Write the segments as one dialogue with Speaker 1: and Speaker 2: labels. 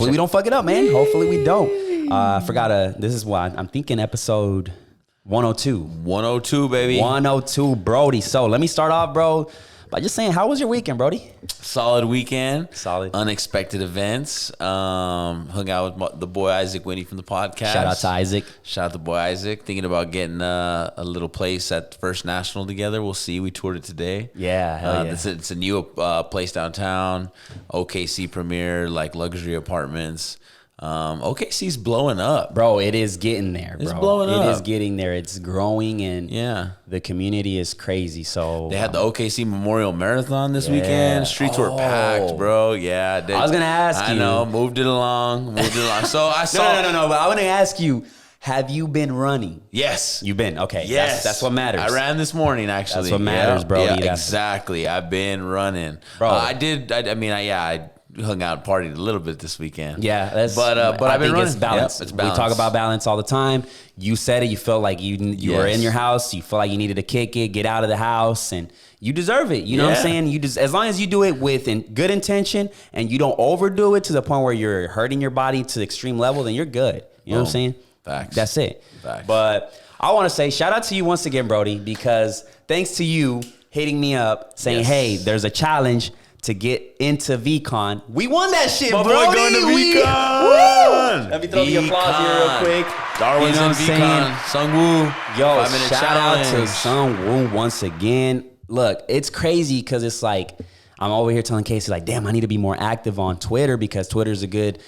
Speaker 1: Hopefully we don't fuck it up, man. Hopefully we don't. I forgot this is what I'm thinking, episode 102.
Speaker 2: 102, baby.
Speaker 1: 102, Brody. So let me start off, bro, by just saying, how was your weekend, Brody?
Speaker 2: Solid weekend.
Speaker 1: Solid.
Speaker 2: Unexpected events. Hung out with the boy Isaac Winnie from the podcast.
Speaker 1: Shout out to Isaac.
Speaker 2: Shout out to boy Isaac. Thinking about getting a little place at First National together. We'll see. We toured it today.
Speaker 1: Yeah, hell yeah.
Speaker 2: It's a new place downtown. OKC Premier, like luxury apartments. OKC's blowing up,
Speaker 1: bro. It is getting there, bro.
Speaker 2: It's blowing up.
Speaker 1: It is getting there. It's growing, and the community is crazy. So
Speaker 2: they had the OKC Memorial Marathon this weekend. Streets were packed, bro. Yeah,
Speaker 1: I was gonna ask you.
Speaker 2: I know. Moved it along. So I saw.
Speaker 1: No. But I want to ask you. Have you been running?
Speaker 2: Yes.
Speaker 1: You've been? Okay.
Speaker 2: Yes.
Speaker 1: That's what matters.
Speaker 2: I ran this morning, actually.
Speaker 1: That's what matters, bro.
Speaker 2: Yeah, exactly. I've been running.
Speaker 1: Bro.
Speaker 2: I hung out and partied a little bit this weekend.
Speaker 1: Yeah.
Speaker 2: But I've been running.
Speaker 1: It's balance.
Speaker 2: Yep, it's balance.
Speaker 1: We talk about balance all the time. You said it. You felt like you were in your house. You felt like you needed to kick it, get out of the house, and you deserve it. You know what I'm saying? As long as you do it with good intention and you don't overdo it to the point where you're hurting your body to the extreme level, then you're good. You know what I'm saying?
Speaker 2: Facts.
Speaker 1: That's it.
Speaker 2: Facts.
Speaker 1: But I want to say shout out to you once again, Brody, because thanks to you hitting me up saying, hey, there's a challenge to get into VCon. We won that shit,
Speaker 2: My
Speaker 1: Brody.
Speaker 2: boy going to VCon.
Speaker 1: Let me throw the applause here real quick.
Speaker 2: Darwin's in VCon. Sungwoo.
Speaker 1: Yo, shout out to Sungwoo once again. Look, it's crazy because it's like, I'm over here telling Casey, like, damn, I need to be more active on Twitter because Twitter's a good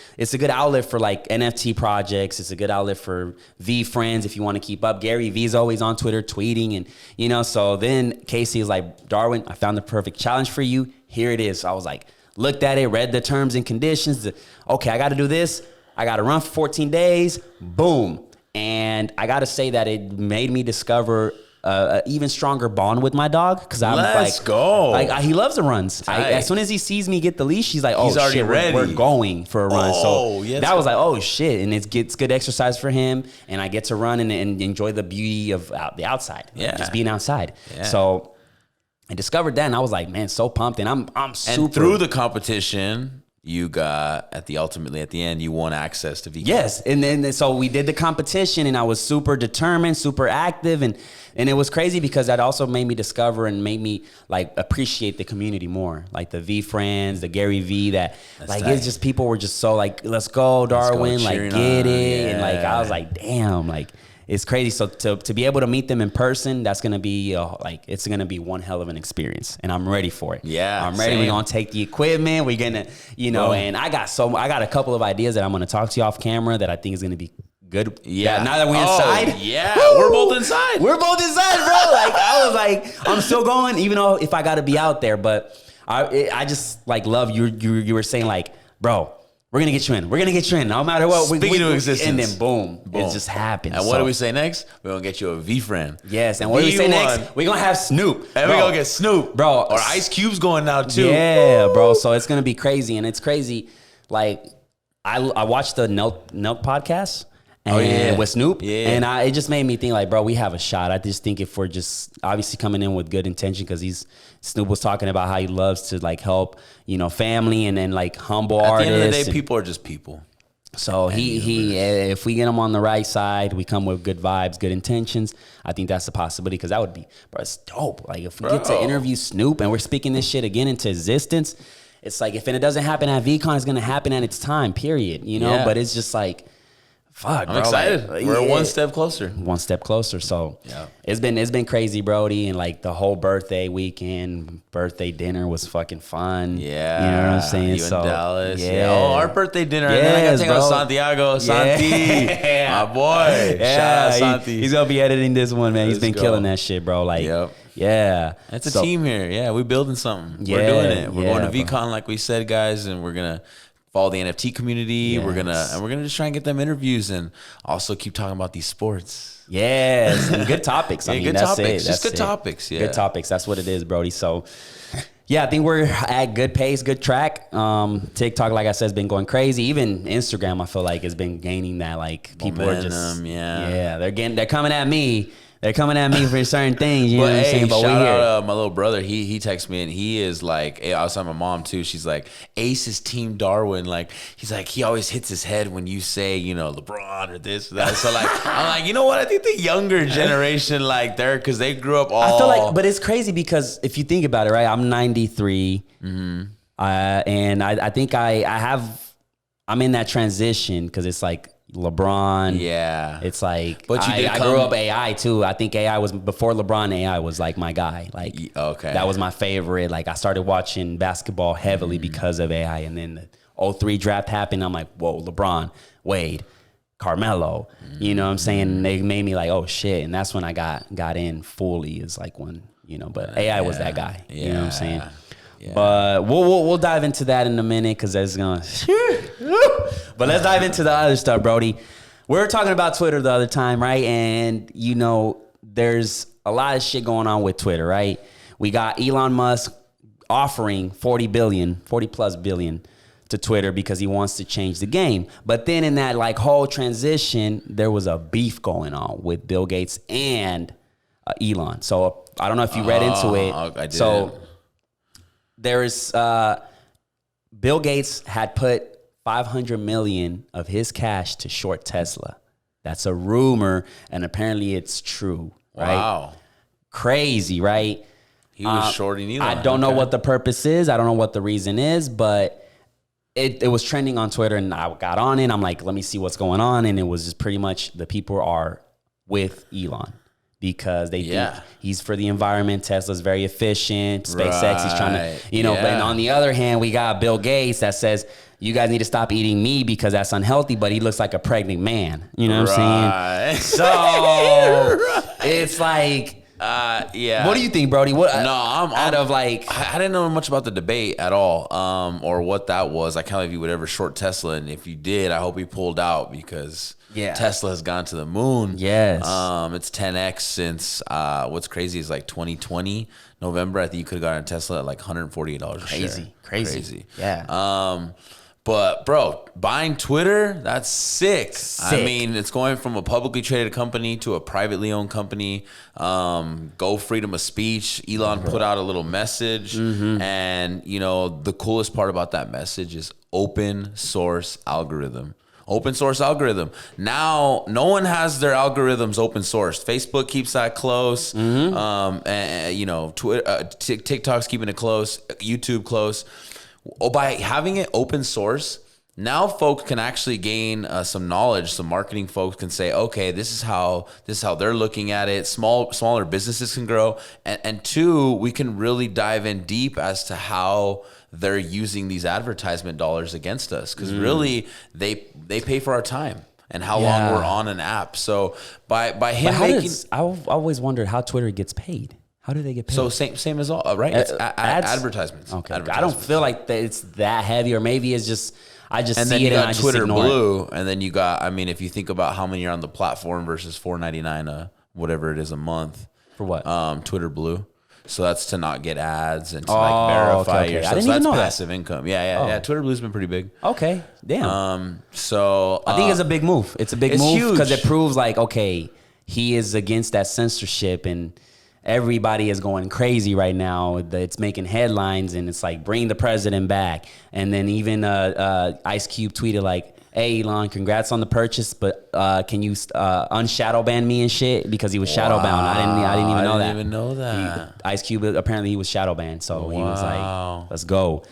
Speaker 1: outlet for like NFT projects. It's a good outlet for V friends if you want to keep up. Gary V's always on Twitter tweeting, and so then Casey is like, Darwin, I found the perfect challenge for you. Here it is. So I was like, looked at it, read the terms and conditions. Okay, I got to do this. I got to run for 14 days. Boom. And I got to say that it made me discover an even stronger bond with my dog because I'm
Speaker 2: Let's go.
Speaker 1: Like he loves the runs. As soon as he sees me get the leash, he's like, "Oh
Speaker 2: he's already
Speaker 1: shit,
Speaker 2: ready.
Speaker 1: We're going for a run." So that was
Speaker 2: go.
Speaker 1: like, "Oh shit!" And it's good exercise for him, and I get to run and enjoy the beauty of the outside, just being outside. Yeah. So I discovered that, and I was like, "Man, so pumped!" And I'm super.
Speaker 2: And through the competition, you got ultimately at the end, you won access to VCon.
Speaker 1: Yes, and then so we did the competition, and I was super determined, super active, and it was crazy because that also made me discover and made me like appreciate the community more, like the V friends, the Gary V. That's it's just people were just so like, let's go, Darwin, like get it, and like I was like, damn, like. It's crazy. So to be able to meet them in person, that's gonna be it's gonna be one hell of an experience, and I'm ready for it.
Speaker 2: Yeah,
Speaker 1: I'm ready. We're gonna take the equipment. We're gonna, and I got a couple of ideas that I'm gonna talk to you off camera that I think is gonna be good.
Speaker 2: Yeah.
Speaker 1: Now that we're inside,
Speaker 2: we're both inside.
Speaker 1: We're both inside, bro. Like I was like, I'm still going, even though if I gotta be out there, but I just like love you were saying like, bro. We're going to get you in. We're going to get you in. No matter what.
Speaker 2: Speaking of existence.
Speaker 1: And then boom. It just happens.
Speaker 2: And what do we say next? We're going to get you a V friend.
Speaker 1: Yes. And what do we say next? We're going to have Snoop.
Speaker 2: And we're going to get Snoop.
Speaker 1: Bro.
Speaker 2: Or Ice Cube's going now too.
Speaker 1: Yeah, bro. So it's going to be crazy. And it's crazy. Like, I watched the Nelk podcast. And with Snoop. Yeah. And it just made me think like, bro, we have a shot. I just think if we're just obviously coming in with good intention because Snoop was talking about how he loves to like help, family and then like humble artists.
Speaker 2: At the end of the day, people are just people.
Speaker 1: So if we get him on the right side, we come with good vibes, good intentions. I think that's a possibility because that would be, bro, it's dope. Like if we get to interview Snoop and we're speaking this shit again into existence, it's like if it doesn't happen at VCon, it's gonna happen at its time. Period. But it's just like. Fuck,
Speaker 2: I'm excited. Like, we're one step closer.
Speaker 1: One step closer. So it's been crazy, Brody, and like the whole birthday weekend, birthday dinner was fucking fun.
Speaker 2: Yeah,
Speaker 1: you know what I'm saying.
Speaker 2: You in Dallas. Yeah. Oh, our birthday dinner. And then I got to take out Santiago, Santi, my boy. Shout out Santi.
Speaker 1: He's gonna be editing this one, man. He's been killing that shit, bro. Like, yeah,
Speaker 2: it's a team here. Yeah, we're building something. We're doing it. We're going to VCon, like we said, guys, and we're gonna follow the NFT community. We're gonna just try and get them interviews and also keep talking about these sports.
Speaker 1: Yes, and good topics. I mean,
Speaker 2: good
Speaker 1: that's
Speaker 2: topics.
Speaker 1: It.
Speaker 2: Just good topics. Yeah,
Speaker 1: good topics. That's what it is, Brody. So, yeah, I think we're at good pace, good track. TikTok, like I said, has been going crazy. Even Instagram, I feel like has been gaining that. Like people are just they're coming at me. They're coming at me for certain things, you know what I'm saying? But
Speaker 2: shout
Speaker 1: we here.
Speaker 2: out my little brother. He texts me and he is like, I was telling my mom too. She's like, Ace is Team Darwin. Like, he's like, he always hits his head when you say, you know, LeBron or this or that. So like, I'm like, you know what? I think the younger generation, like, because they grew up all.
Speaker 1: I feel like, but it's crazy because if you think about it, right? I'm 93, and I think I'm in that transition because it's like LeBron.
Speaker 2: Yeah.
Speaker 1: It's like,
Speaker 2: but
Speaker 1: I grew up AI too. I think AI was, before LeBron, AI was like my guy. Like,
Speaker 2: okay.
Speaker 1: That was my favorite. Like, I started watching basketball heavily because of AI. And then the 2003 draft happened. I'm like, whoa, LeBron, Wade, Carmelo. You know what I'm saying? They made me like, oh shit. And that's when I got in fully, is like when, you know, but AI was that guy. You know what I'm saying? Yeah. But we'll dive into that in a minute because that's gonna. But let's dive into the other stuff, Brody. We were talking about Twitter the other time, right? And you know, there's a lot of shit going on with Twitter, right? We got Elon Musk offering 40 plus billion to Twitter because he wants to change the game. But then in that like whole transition, there was a beef going on with Bill Gates and Elon. So I don't know if you read into it.
Speaker 2: I did.
Speaker 1: So there is Bill Gates had put 500 million of his cash to short Tesla. That's a rumor, and apparently it's true. Right?
Speaker 2: Wow,
Speaker 1: crazy, right?
Speaker 2: He was shorting Elon.
Speaker 1: I don't know what the purpose is. I don't know what the reason is, but it was trending on Twitter, and I got on it. I'm like, let me see what's going on, and it was just pretty much the people are with Elon. Because they think he's for the environment. Tesla's very efficient. SpaceX, he's trying to, you know. But on the other hand, we got Bill Gates that says, you guys need to stop eating meat because that's unhealthy, but he looks like a pregnant man. You know what I'm saying? So it's like, what do you think, Brody? What?
Speaker 2: No,
Speaker 1: I
Speaker 2: didn't know much about the debate at all, or what that was. I can't believe you would ever short Tesla, and if you did, I hope he pulled out because Tesla has gone to the moon.
Speaker 1: Yes,
Speaker 2: it's 10x since what's crazy is like 2020 November. I think you could have gotten a Tesla at like $148 a share. Crazy.
Speaker 1: Yeah.
Speaker 2: But bro, buying Twitter, that's sick. I mean, it's going from a publicly traded company to a privately owned company. Go freedom of speech. Elon put out a little message, and you know the coolest part about that message is open source algorithm. Open source algorithm. Now, no one has their algorithms open sourced. Facebook keeps that close. And you know, Twitter, TikTok's keeping it close. YouTube close. By having it open source, now folks can actually gain some knowledge. Some marketing folks can say, okay, this is how they're looking at it. Smaller businesses can grow, and two, we can really dive in deep as to how they're using these advertisement dollars against us, because really they pay for our time and how long we're on an app. So by him making,
Speaker 1: I've always wondered how Twitter gets paid. How do they get paid?
Speaker 2: So same as all, right? It's advertisements.
Speaker 1: Okay. I don't feel like it's that heavy, or maybe it's just I just
Speaker 2: and
Speaker 1: see
Speaker 2: then
Speaker 1: it
Speaker 2: you
Speaker 1: and
Speaker 2: got
Speaker 1: I just
Speaker 2: Twitter
Speaker 1: ignore
Speaker 2: Blue,
Speaker 1: it.
Speaker 2: and then you got. I mean, if you think about how many are on the platform versus $4.99 whatever it is a month
Speaker 1: For what?
Speaker 2: Twitter Blue. So that's to not get ads and to like verify yourself.
Speaker 1: I didn't
Speaker 2: so
Speaker 1: even
Speaker 2: that's
Speaker 1: know
Speaker 2: passive income. Yeah. Twitter Blue's been pretty big.
Speaker 1: Okay, damn.
Speaker 2: So
Speaker 1: I think it's a big move. It's a big move
Speaker 2: huge
Speaker 1: because it proves like, okay, he is against that censorship, and everybody is going crazy right now. It's making headlines, and it's like, bring the president back. And then even Ice Cube tweeted like, hey, Elon, congrats on the purchase, but can you unshadow ban me and shit? Because he was shadow bound. I didn't even know that. Ice Cube, apparently he was shadow banned. So he was like, let's go.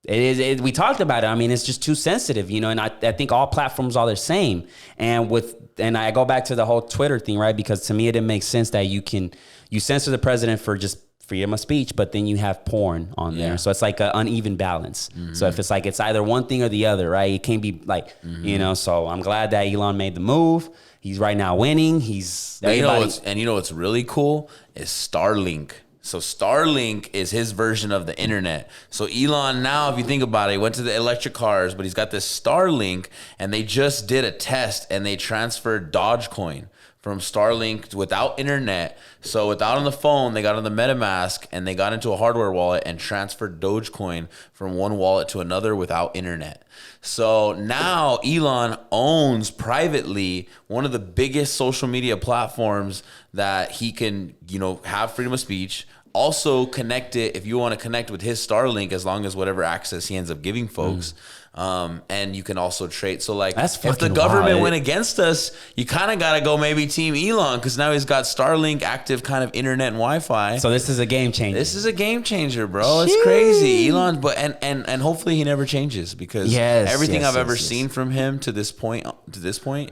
Speaker 1: We talked about it. I mean, it's just too sensitive, you know, and I think all platforms are the same. And I go back to the whole Twitter thing, right? Because to me, it didn't make sense that you censor the president for just freedom of speech, but then you have porn on there. So it's like an uneven balance. So if it's like, it's either one thing or the other, right? It can't be like, you know, so I'm glad that Elon made the move. He's right now winning. You
Speaker 2: know what's really cool is Starlink. So Starlink is his version of the internet. So Elon now, if you think about it, he went to the electric cars, but he's got this Starlink, and they just did a test and they transferred Dogecoin from Starlink without internet. So without on the phone, they got on the MetaMask and they got into a hardware wallet and transferred Dogecoin from one wallet to another without internet. So now Elon owns privately one of the biggest social media platforms that he can, have freedom of speech. Also connect it if you want to connect with his Starlink, as long as whatever access he ends up giving folks. And you can also trade. So like, if the government went against us, you kind of got to go maybe team Elon, because now he's got Starlink active kind of internet and Wi-Fi.
Speaker 1: So this is a game changer.
Speaker 2: This is a game changer, bro. It's crazy. Elon, but and hopefully he never changes, because everything I've ever seen from him to this point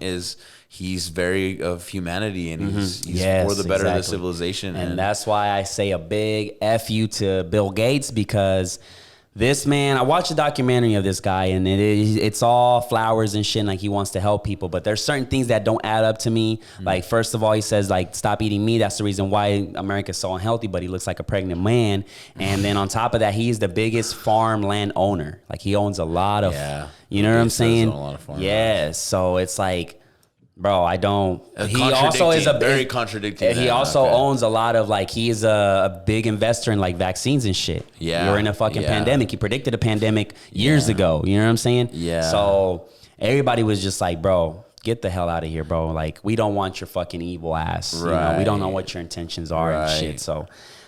Speaker 2: is he's very of humanity, and he's for the better of the civilization.
Speaker 1: And that's why I say a big F you to Bill Gates, because this man, I watched a documentary of this guy, and it's all flowers and shit, and like he wants to help people, but there's certain things that don't add up to me. Like, first of all, he says like, stop eating meat. That's the reason why America's so unhealthy, but he looks like a pregnant man. And then on top of that, he is the biggest farmland owner. Like, he owns a lot of, you know what I'm saying? So it's like, bro, I don't. He also is
Speaker 2: very contradicting.
Speaker 1: He also owns a lot of, like, he's a big investor in like vaccines and shit.
Speaker 2: Yeah,
Speaker 1: we're in a fucking pandemic. He predicted a pandemic years ago. You know what I'm saying?
Speaker 2: Yeah.
Speaker 1: So everybody was just like, bro, get the hell out of here, bro. Like, we don't want your fucking evil ass.
Speaker 2: Right.
Speaker 1: We don't know what your intentions are and shit. So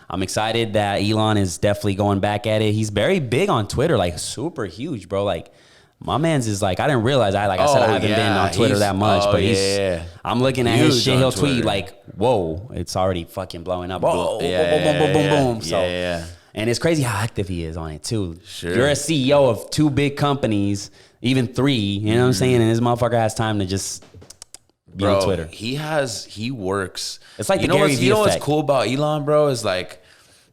Speaker 1: I'm excited that Elon is definitely going back at it. He's very big on Twitter, like super huge, bro. Like, my man's is like, I didn't realize I haven't been on Twitter that much, but I'm looking at his shit. He'll tweet like, whoa, it's already fucking blowing up. Boom, boom, boom. So, and it's crazy how active he is on it too.
Speaker 2: Sure.
Speaker 1: You're a CEO of 2 big companies, even 3, you know what I'm saying? And this motherfucker has time to just be on Twitter.
Speaker 2: He works.
Speaker 1: It's like the Gary Vee
Speaker 2: You know what's
Speaker 1: effect.
Speaker 2: cool about Elon, bro, is like,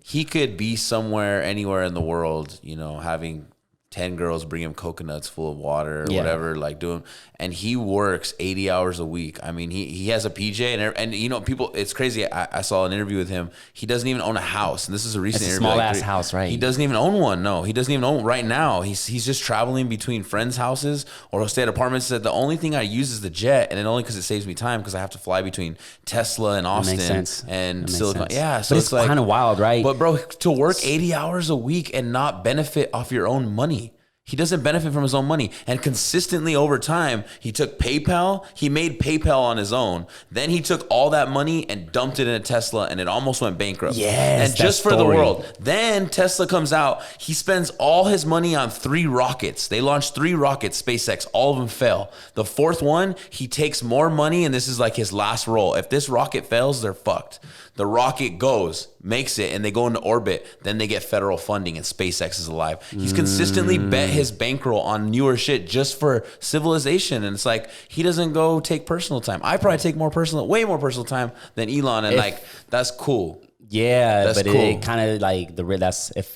Speaker 2: he could be somewhere, anywhere in the world, having 10 girls bring him coconuts full of water or whatever, like doing, and he works 80 hours a week. I mean, he has a PJ and people, it's crazy. I saw an interview with him. He doesn't even own a house. And this is a recent interview.
Speaker 1: Small ass house, right?
Speaker 2: He doesn't even own one. No, he doesn't even own right now. He's just traveling between friends' houses, or he'll stay at apartments. Said the only thing I use is the jet, and only because it saves me time, because I have to fly between Tesla and Austin and Silicon. Yeah. So
Speaker 1: but it's like kind of wild, right?
Speaker 2: But bro, to work 80 hours a week and not benefit off your own money. He doesn't benefit from his own money. And consistently over time, he took PayPal. He made PayPal on his own. Then he took all that money and dumped it in a Tesla, and it almost went bankrupt.
Speaker 1: Yes,
Speaker 2: and just for the world. Then Tesla comes out. He spends all his money on 3 rockets. They launched 3 rockets, SpaceX. All of them fail. The 4th one, he takes more money, and this is like his last roll. If this rocket fails, they're fucked. The rocket goes, makes it, and they go into orbit. Then they get federal funding, and SpaceX is alive. He's consistently bet his bankroll on newer shit just for civilization. And it's like, he doesn't go take personal time. I probably take way more personal time than Elon, and that's cool.
Speaker 1: Yeah,
Speaker 2: that's
Speaker 1: but
Speaker 2: cool.
Speaker 1: It kind of like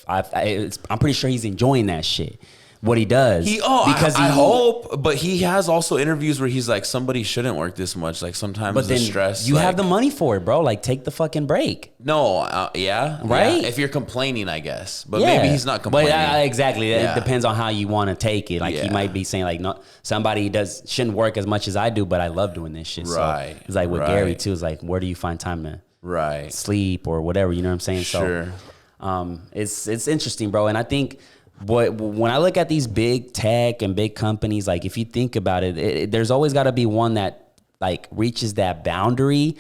Speaker 1: I'm pretty sure he's enjoying that shit. What he does.
Speaker 2: I hope, but he has also interviews where he's like, somebody shouldn't work this much. Like, sometimes
Speaker 1: but
Speaker 2: the
Speaker 1: then
Speaker 2: stress.
Speaker 1: You have the money for it, bro. Like, take the fucking break.
Speaker 2: No,
Speaker 1: right?
Speaker 2: Yeah. If you're complaining, I guess. But maybe he's not complaining.
Speaker 1: But exactly. It depends on how you want to take it. Like, he might be saying like, no, somebody shouldn't work as much as I do, but I love doing this shit.
Speaker 2: Right.
Speaker 1: So it's like with Gary too. It's like, where do you find time to sleep or whatever? You know what I'm saying?
Speaker 2: Sure.
Speaker 1: So, it's interesting, bro. And I think. But when I look at these big tech and big companies, like, if you think about it, there's always got to be one that like reaches that boundary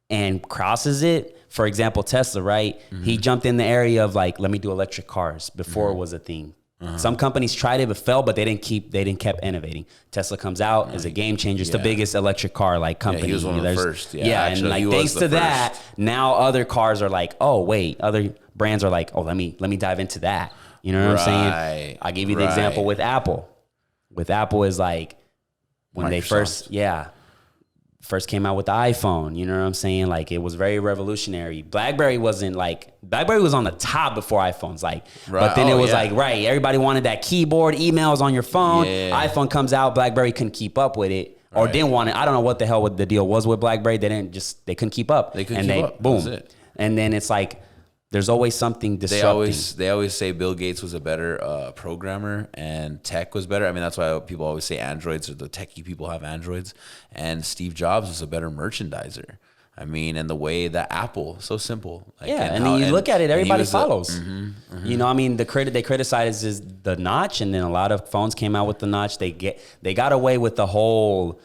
Speaker 1: and crosses it. For example, Tesla, right? Mm-hmm. He jumped in the area of like, let me do electric cars before it was a thing. Uh-huh. Some companies tried it but failed, but they didn't keep innovating. Tesla comes out as a game changer. It's the biggest electric car like company.
Speaker 2: Yeah, he was one of the first.
Speaker 1: And like thanks to that, now other cars are like, oh wait, other brands are like, oh let me dive into that. You know what I'm saying? I'll give you the example with Apple. With Apple is like when they first came out with the iPhone, you know what I'm saying? Like, it was very revolutionary. BlackBerry was on the top before iPhones, like, but then it was everybody wanted that keyboard, emails on your phone. Yeah. iPhone comes out, BlackBerry couldn't keep up with it. Or didn't want it. I don't know what the hell the deal was with BlackBerry. They couldn't keep up.
Speaker 2: They couldn't keep up.
Speaker 1: Boom. And then it's like, there's always something disrupting.
Speaker 2: They always say Bill Gates was a better programmer and tech was better. I mean, that's why people always say androids, or the techie people have androids. And Steve Jobs was a better merchandiser. I mean, and the way that Apple, so simple. Like,
Speaker 1: and then you look at it, everybody follows. You know, I mean, they criticize is the notch, and then a lot of phones came out with the notch. They got away with the whole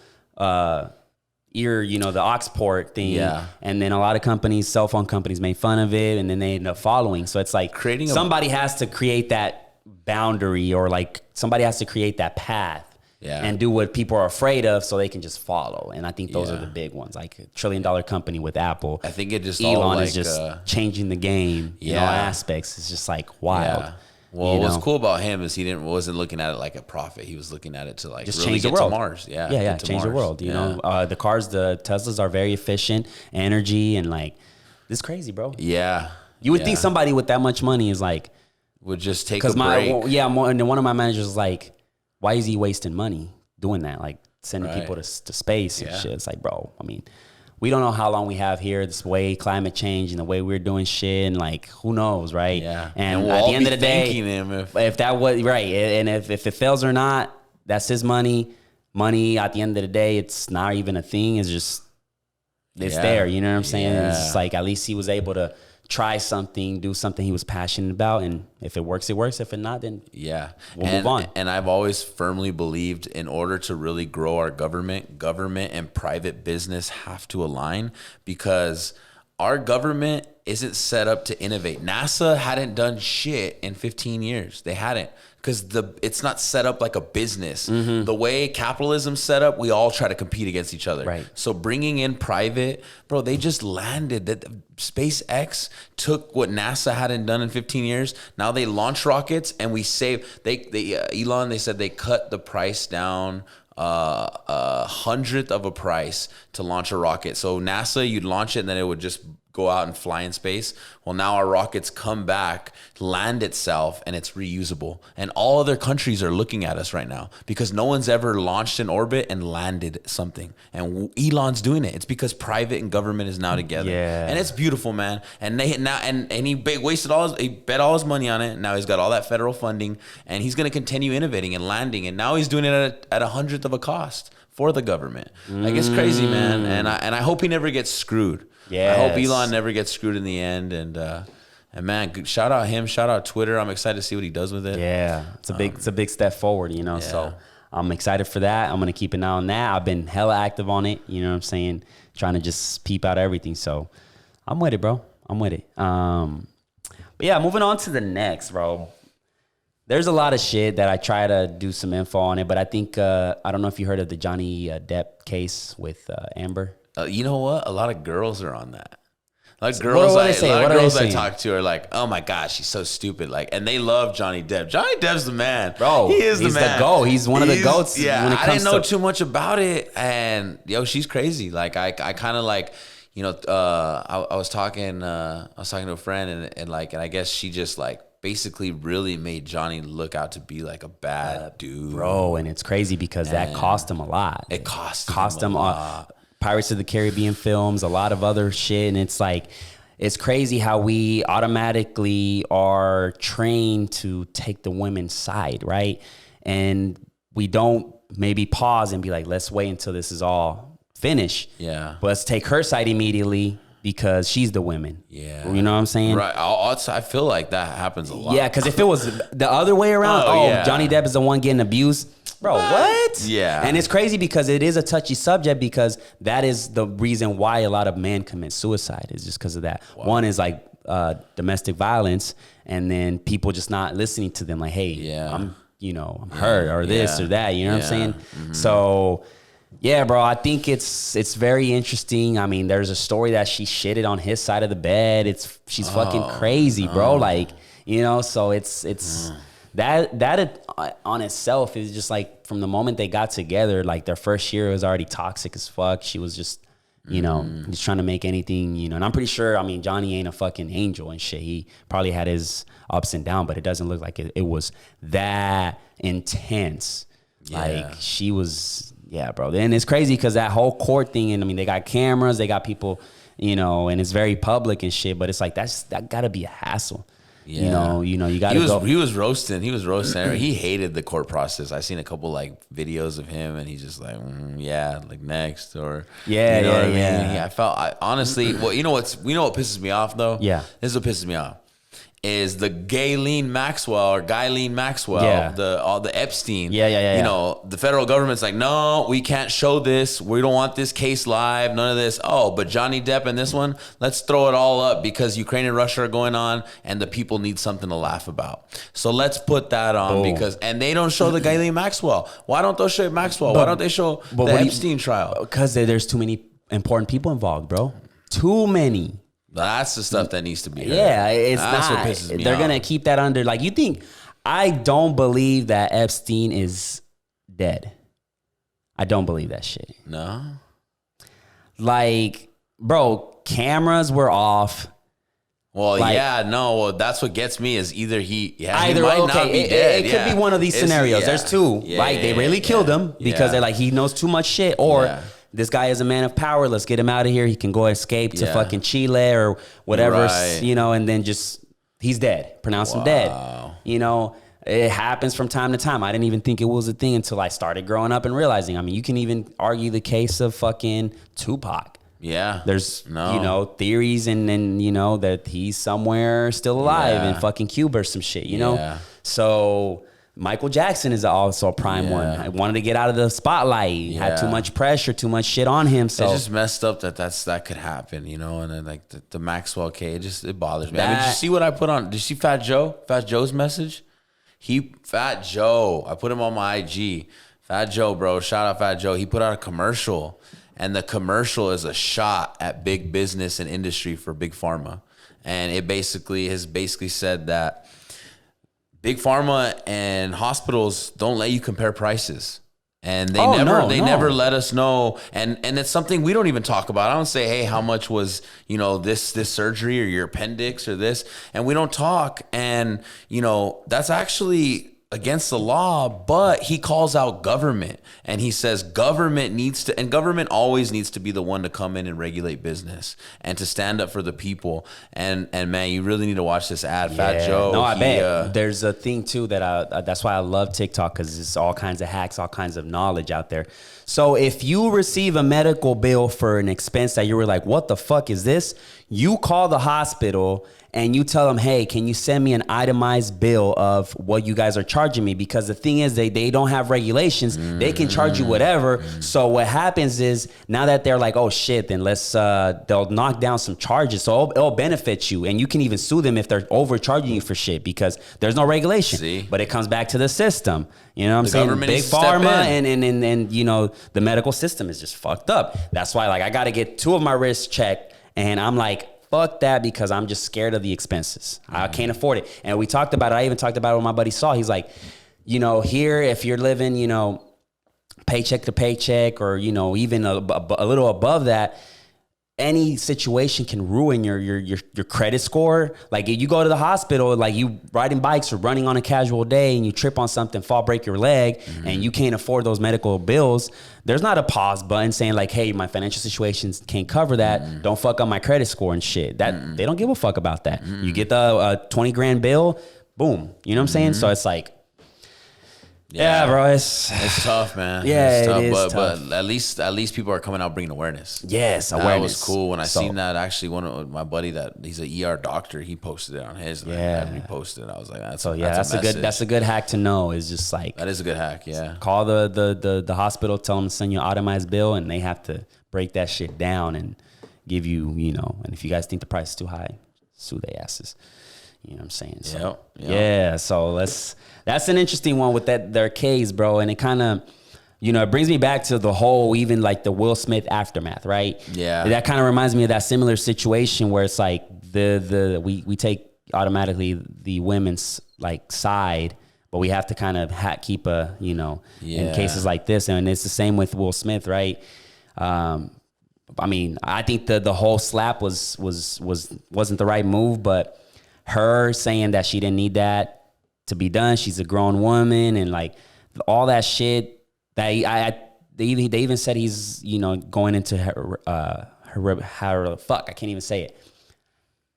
Speaker 1: ear, you know, the aux port thing. Yeah. And then a lot of companies, cell phone companies, made fun of it, and then they end up following. So it's like somebody has to create that boundary, or like somebody has to create that path. Yeah. And do what people are afraid of so they can just follow. And I think those are the big ones, like $1 trillion company with Apple.
Speaker 2: I think it just
Speaker 1: Elon is just changing the game in all aspects. It's just like wild.
Speaker 2: Yeah. Well, what's cool about him is he wasn't looking at it like a profit. He was looking at it to like
Speaker 1: just
Speaker 2: really
Speaker 1: change the
Speaker 2: get
Speaker 1: world.
Speaker 2: To Mars.
Speaker 1: Change the world. You know, the cars, the Teslas are very efficient, energy, and like, this is crazy, bro.
Speaker 2: Yeah.
Speaker 1: You would think somebody with that much money is like,
Speaker 2: would just take a break.
Speaker 1: And one of my managers was like, why is he wasting money doing that? Like sending people to space and shit. It's like, bro, I mean, we don't know how long we have here. This way, climate change and the way we're doing shit, and like, who knows, right?
Speaker 2: Yeah.
Speaker 1: And
Speaker 2: we'll
Speaker 1: at the end of the day,
Speaker 2: if
Speaker 1: that was right, and if it fails or not, that's his money. Money at the end of the day, it's not even a thing. It's just there. You know what I'm saying? It's just like, at least he was able to try something, do something he was passionate about, and if it works, it works. If it not, then we'll move on.
Speaker 2: And I've always firmly believed, in order to really grow our government and private business have to align, because our government isn't set up to innovate. NASA hadn't done shit in 15 years. They hadn't, because it's not set up like a business. The way capitalism's set up, we all try to compete against each other. Right. So bringing in private, bro, they just landed. That SpaceX took what NASA hadn't done in 15 years. Now they launch rockets, and we save. Elon, they said they cut the price down a hundredth of a price to launch a rocket. So NASA, you'd launch it, and then it would just go out and fly in space. Well, now our rockets come back, land itself, and it's reusable. And all other countries are looking at us right now, because no one's ever launched in orbit and landed something. And Elon's doing it. It's because private and government is now together. Yeah. And it's beautiful, man. And he bet all his money on it. Now he's got all that federal funding, and he's going to continue innovating and landing. And now he's doing it at a hundredth of a cost for the government. Like, it's crazy, man. And I hope he never gets screwed. Yes. I hope Elon never gets screwed in the end. And man, shout out him, shout out Twitter. I'm excited to see what he does with it. Yeah, it's a big step forward, you know. Yeah. So I'm excited for that. I'm gonna keep an eye on that. I've been hella active on it, you know what I'm saying, trying to just peep out everything. So I'm with it, bro. I'm with it. But yeah, moving on to the next, bro. There's a lot of shit that I try to do some info on it, but I think I don't know if you heard of the Johnny Depp case with Amber. You know what? A lot of girls are on that. Like girls, I talk to are like, "Oh my gosh, she's so stupid!" Like, and they love Johnny Depp. Johnny Depp's the man,
Speaker 1: bro. He's the GOAT. He's one of the GOATs.
Speaker 2: Yeah, when it comes I didn't know too much about it, and she's crazy. Like, I kind of like, you know, I was talking to a friend, and I guess she just like basically really made Johnny look out to be like a bad dude,
Speaker 1: bro. And it's crazy because that cost him a lot.
Speaker 2: It cost him a lot.
Speaker 1: Pirates of the Caribbean films, a lot of other shit. And it's like, it's crazy how we automatically are trained to take the women's side, right? And we don't maybe pause and be like, let's wait until this is all finished. Yeah. But let's take her side immediately because she's the women. Yeah. You know what I'm saying?
Speaker 2: Right. I feel like that happens a lot.
Speaker 1: Yeah, because if it was the other way around, Johnny Depp is the one getting abused. Bro, what?
Speaker 2: Yeah.
Speaker 1: And it's crazy because it is a touchy subject, because that is the reason why a lot of men commit suicide, is just because of that. Wow. One is like domestic violence, and then people just not listening to them like, hey, I'm hurt or this or that. You know what I'm saying? Mm-hmm. So, yeah, bro, I think it's very interesting. I mean, there's a story that she shitted on his side of the bed. She's fucking crazy, bro. Like, you know, so it's that on itself is just like, from the moment they got together, like their first year was already toxic as fuck. She was just, you know, just trying to make anything, you know. And I'm pretty sure, I mean, Johnny ain't a fucking angel and shit. He probably had his ups and downs, but it doesn't look like it was that intense. Yeah. Like, she was, yeah, bro. And it's crazy because that whole court thing, and I mean, they got cameras, they got people you know, and it's very public and shit. But it's like that gotta be a hassle.
Speaker 2: Yeah.
Speaker 1: You gotta go.
Speaker 2: He was roasting. He hated the court process. I seen a couple like videos of him, and he's just like, like next or you know what I mean? Yeah, honestly. Well, you know what pisses me off though?
Speaker 1: Yeah,
Speaker 2: this is what pisses me off. Is the Ghislaine Maxwell, the Epstein.
Speaker 1: Yeah.
Speaker 2: You know, the federal government's like, no, we can't show this. We don't want this case live. None of this. Oh, but Johnny Depp and this one, let's throw it all up because Ukraine and Russia are going on and the people need something to laugh about. So let's put that on and they don't show the Ghislaine Maxwell. Why don't they show Maxwell? Why don't they show the Epstein trial?
Speaker 1: Because there's too many important people involved, bro. Too many.
Speaker 2: That's the stuff that needs to be heard.
Speaker 1: Yeah,
Speaker 2: That's what pisses me
Speaker 1: They're
Speaker 2: off.
Speaker 1: gonna keep that under. Like, you think? I don't believe that Epstein is dead. I don't believe that shit.
Speaker 2: No.
Speaker 1: Like, bro, cameras were off.
Speaker 2: Well,
Speaker 1: like,
Speaker 2: Well, that's what gets me is either he might not be
Speaker 1: it,
Speaker 2: dead.
Speaker 1: It could be one of these scenarios. There's two. They really killed him because they're like, he knows too much shit, or this guy is a man of power. Let's get him out of here. He can go escape to fucking Chile or whatever, you know, and then just, he's dead. Pronounce him dead. You know, it happens from time to time. I didn't even think it was a thing until I started growing up and realizing, I mean, you can even argue the case of fucking Tupac.
Speaker 2: Yeah.
Speaker 1: There's, you know, theories and you know, that he's somewhere still alive in fucking Cuba or some shit, you know? So Michael Jackson is also a prime one. I wanted to get out of the spotlight. He had too much pressure, too much shit on him. So
Speaker 2: it's just messed up that could happen, you know. And then like the Maxwell case, it bothers me. I mean, did you see what I put on? Did you see Fat Joe? Fat Joe's message. Fat Joe. I put him on my IG. Fat Joe, bro. Shout out Fat Joe. He put out a commercial, and the commercial is a shot at big business and industry for big pharma, and it has basically said that big pharma and hospitals don't let you compare prices. And they never let us know. And it's something we don't even talk about. I don't say, hey, how much was, you know, this surgery or your appendix or this? And we don't talk. And, you know, that's actually against the law, but he calls out government and he says government always needs to be the one to come in and regulate business and to stand up for the people. And man, you really need to watch this ad. Fat Joe.
Speaker 1: No, I bet. There's a thing too that that's why I love TikTok, because it's all kinds of hacks, all kinds of knowledge out there. So if you receive a medical bill for an expense that you were like, what the fuck is this? You call the hospital and you tell them, hey, can you send me an itemized bill of what you guys are charging me? Because the thing is, they don't have regulations. They can charge you whatever. So what happens is, now that they're like, oh shit, then they'll knock down some charges. So it'll benefit you. And you can even sue them if they're overcharging you for shit, because there's no regulation.
Speaker 2: See?
Speaker 1: But it comes back to the system. You know what I'm saying? Big pharma and you know, the medical system is just fucked up. That's why, like, I got to get 2 of my wrists checked, and I'm like, fuck that, because I'm just scared of the expenses. I can't afford it. And we talked about it. I even talked about it with my buddy Saul. He's like, you know, here, if you're living, you know, paycheck to paycheck, or, you know, even a little above that, any situation can ruin your credit score. Like, you go to the hospital, like you riding bikes or running on a casual day and you trip on something, break your leg, and you can't afford those medical bills. There's not a pause button saying like, hey, my financial situations can't cover that. Don't fuck up my credit score and shit. That they don't give a fuck about that. You get the 20 grand bill, boom. You know what I'm saying? So it's like, yeah, bro, it's
Speaker 2: tough, man.
Speaker 1: Yeah,
Speaker 2: it's tough,
Speaker 1: it is tough.
Speaker 2: But at least people are coming out bringing awareness.
Speaker 1: Yes,
Speaker 2: that
Speaker 1: awareness.
Speaker 2: was cool when I seen that. Actually, one of my buddy he's an ER doctor. He posted it on his. And I reposted it. I was like, that's
Speaker 1: a good hack to know. Is just like,
Speaker 2: that is a good hack. Yeah,
Speaker 1: call the hospital, tell them to send you an itemized bill, and they have to break that shit down and give you, you know. And if you guys think the price is too high, sue their asses. You know what I'm saying? So, yeah. So that's an interesting one with their case, bro. And it kind of, you know, it brings me back to the whole, even like the Will Smith aftermath, right?
Speaker 2: Yeah.
Speaker 1: That kind of reminds me of that similar situation where it's like we take automatically the women's like side, but we have to kind of keep a, you know, in cases like this. And it's the same with Will Smith, right? I mean, I think the whole slap wasn't the right move, but her saying that she didn't need that to be done. She's a grown woman, and like all that shit that they even said he's, you know, going into fuck, I can't even say it.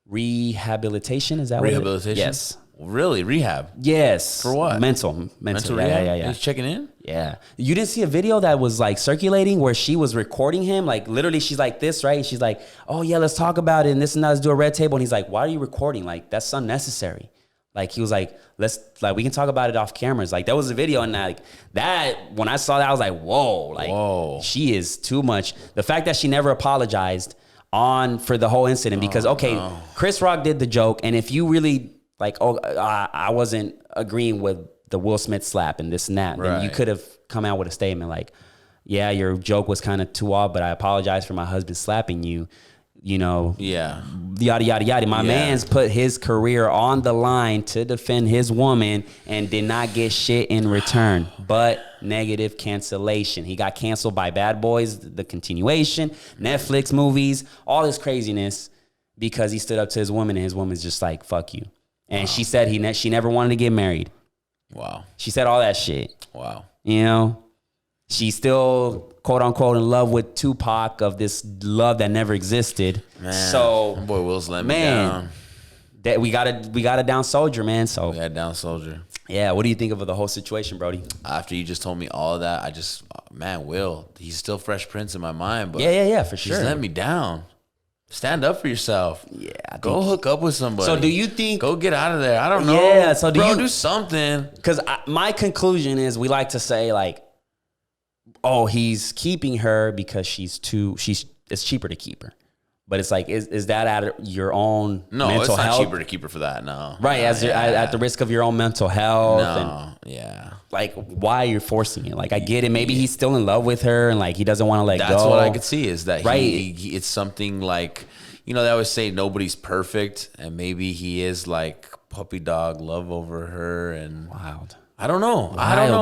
Speaker 1: Rehabilitation, is that
Speaker 2: Rehabilitation?
Speaker 1: What it is? Yes.
Speaker 2: Really? Rehab?
Speaker 1: Yes.
Speaker 2: For what?
Speaker 1: Mental
Speaker 2: rehab?
Speaker 1: Yeah.
Speaker 2: He's checking in?
Speaker 1: Yeah. You didn't see a video that was like circulating where she was recording him? Like literally she's like this, right? And she's like, oh yeah, let's talk about it and this and that, let's do a red table. And he's like, why are you recording? Like, that's unnecessary. Like, he was like, we can talk about it off cameras. Like, that was a video, and when I saw that, I was like, whoa. She is too much. The fact that she never apologized for the whole incident, because, Chris Rock did the joke, and if you really, I wasn't agreeing with the Will Smith slap and this and that, then you could have come out with a statement like, yeah, your joke was kind of too off, but I apologize for my husband slapping you. Yada, yada, yada. My man's put his career on the line to defend his woman and did not get shit in return, but negative cancellation. He got canceled by Bad Boys, the continuation, Netflix movies, all this craziness because he stood up to his woman and his woman's just like, fuck you. And she said she never wanted to get married. Wow. She said all that shit. Wow. She's still, quote unquote, in love with Tupac, of this love that never existed. Man, so
Speaker 2: boy, Will's letting me down.
Speaker 1: That we got a down soldier, man. So
Speaker 2: we got a down soldier.
Speaker 1: Yeah. What do you think of the whole situation, Brody?
Speaker 2: After you just told me all of that, Will, he's still Fresh Prince in my mind, but
Speaker 1: yeah, for sure.
Speaker 2: He's letting me down. Stand up for yourself.
Speaker 1: Yeah.
Speaker 2: Go hook up with somebody.
Speaker 1: So do you think?
Speaker 2: Go get out of there. I don't know.
Speaker 1: Yeah. So
Speaker 2: do something.
Speaker 1: Because my conclusion is, we like to say like, oh, he's keeping her because it's cheaper to keep her. But it's like, is that at your own mental health?
Speaker 2: No, it's not cheaper to keep her for that, no.
Speaker 1: Right, at the risk of your own mental health.
Speaker 2: No,
Speaker 1: Like, why are you forcing it? Like, I get it. Maybe he's still in love with her and like he doesn't want to let go.
Speaker 2: That's what I could see, is that it's something like, they always say nobody's perfect, and maybe he is like puppy dog love over her and
Speaker 1: wild.
Speaker 2: I don't know.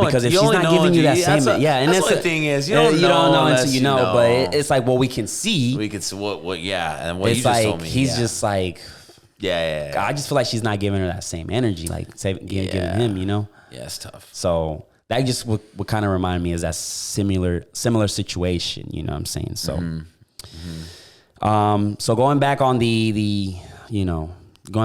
Speaker 1: Because if she's not giving you that same, and
Speaker 2: that's what the thing is. You don't know until you know.
Speaker 1: But it's like, well, we can see.
Speaker 2: We can see what, and what
Speaker 1: it's
Speaker 2: you just
Speaker 1: like,
Speaker 2: told me.
Speaker 1: He's just like,
Speaker 2: yeah.
Speaker 1: I just feel like she's not giving her that same energy, like giving him,
Speaker 2: Yeah, it's tough.
Speaker 1: So that just would kind of remind me is that similar situation. You know what I'm saying? So, so going back on going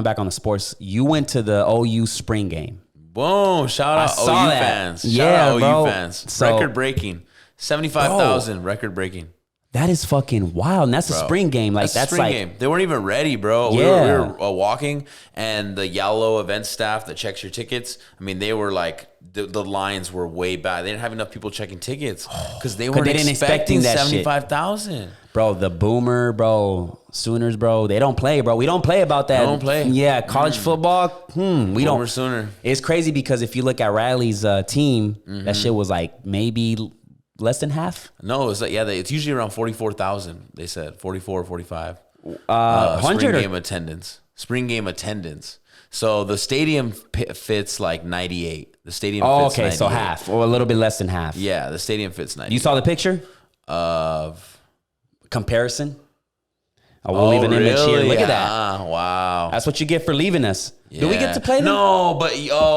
Speaker 1: back on the sports, you went to the OU spring game.
Speaker 2: Boom! Shout out OU fans. Shout out OU fans. So, record breaking. 75,000. Record breaking.
Speaker 1: That is fucking wild. And that's a spring game. Like that's
Speaker 2: spring
Speaker 1: like
Speaker 2: game. They weren't even ready, bro.
Speaker 1: Yeah.
Speaker 2: We were walking, and the yellow event staff that checks your tickets. I mean, they were like the lines were way back. They didn't have enough people checking tickets because they weren't expecting that 75,000.
Speaker 1: Bro, the Boomer, bro, Sooners, bro, they don't play, bro. We don't play about that.
Speaker 2: They don't play.
Speaker 1: Yeah, college football, we
Speaker 2: Boomer,
Speaker 1: don't.
Speaker 2: Sooner.
Speaker 1: It's crazy because if you look at Riley's team, that shit was like maybe less than half.
Speaker 2: No, it's like, it's usually around 44,000. They said 44, 45.
Speaker 1: 100
Speaker 2: Spring game attendance. So the stadium fits like 98. The stadium fits 98.
Speaker 1: So half or a little bit less than half.
Speaker 2: Yeah, the stadium fits 98.
Speaker 1: You saw the picture
Speaker 2: of
Speaker 1: comparison? We'll leave an image here. Look at that.
Speaker 2: Wow.
Speaker 1: That's what you get for leaving us. Yeah. Do we get to play them?
Speaker 2: No, but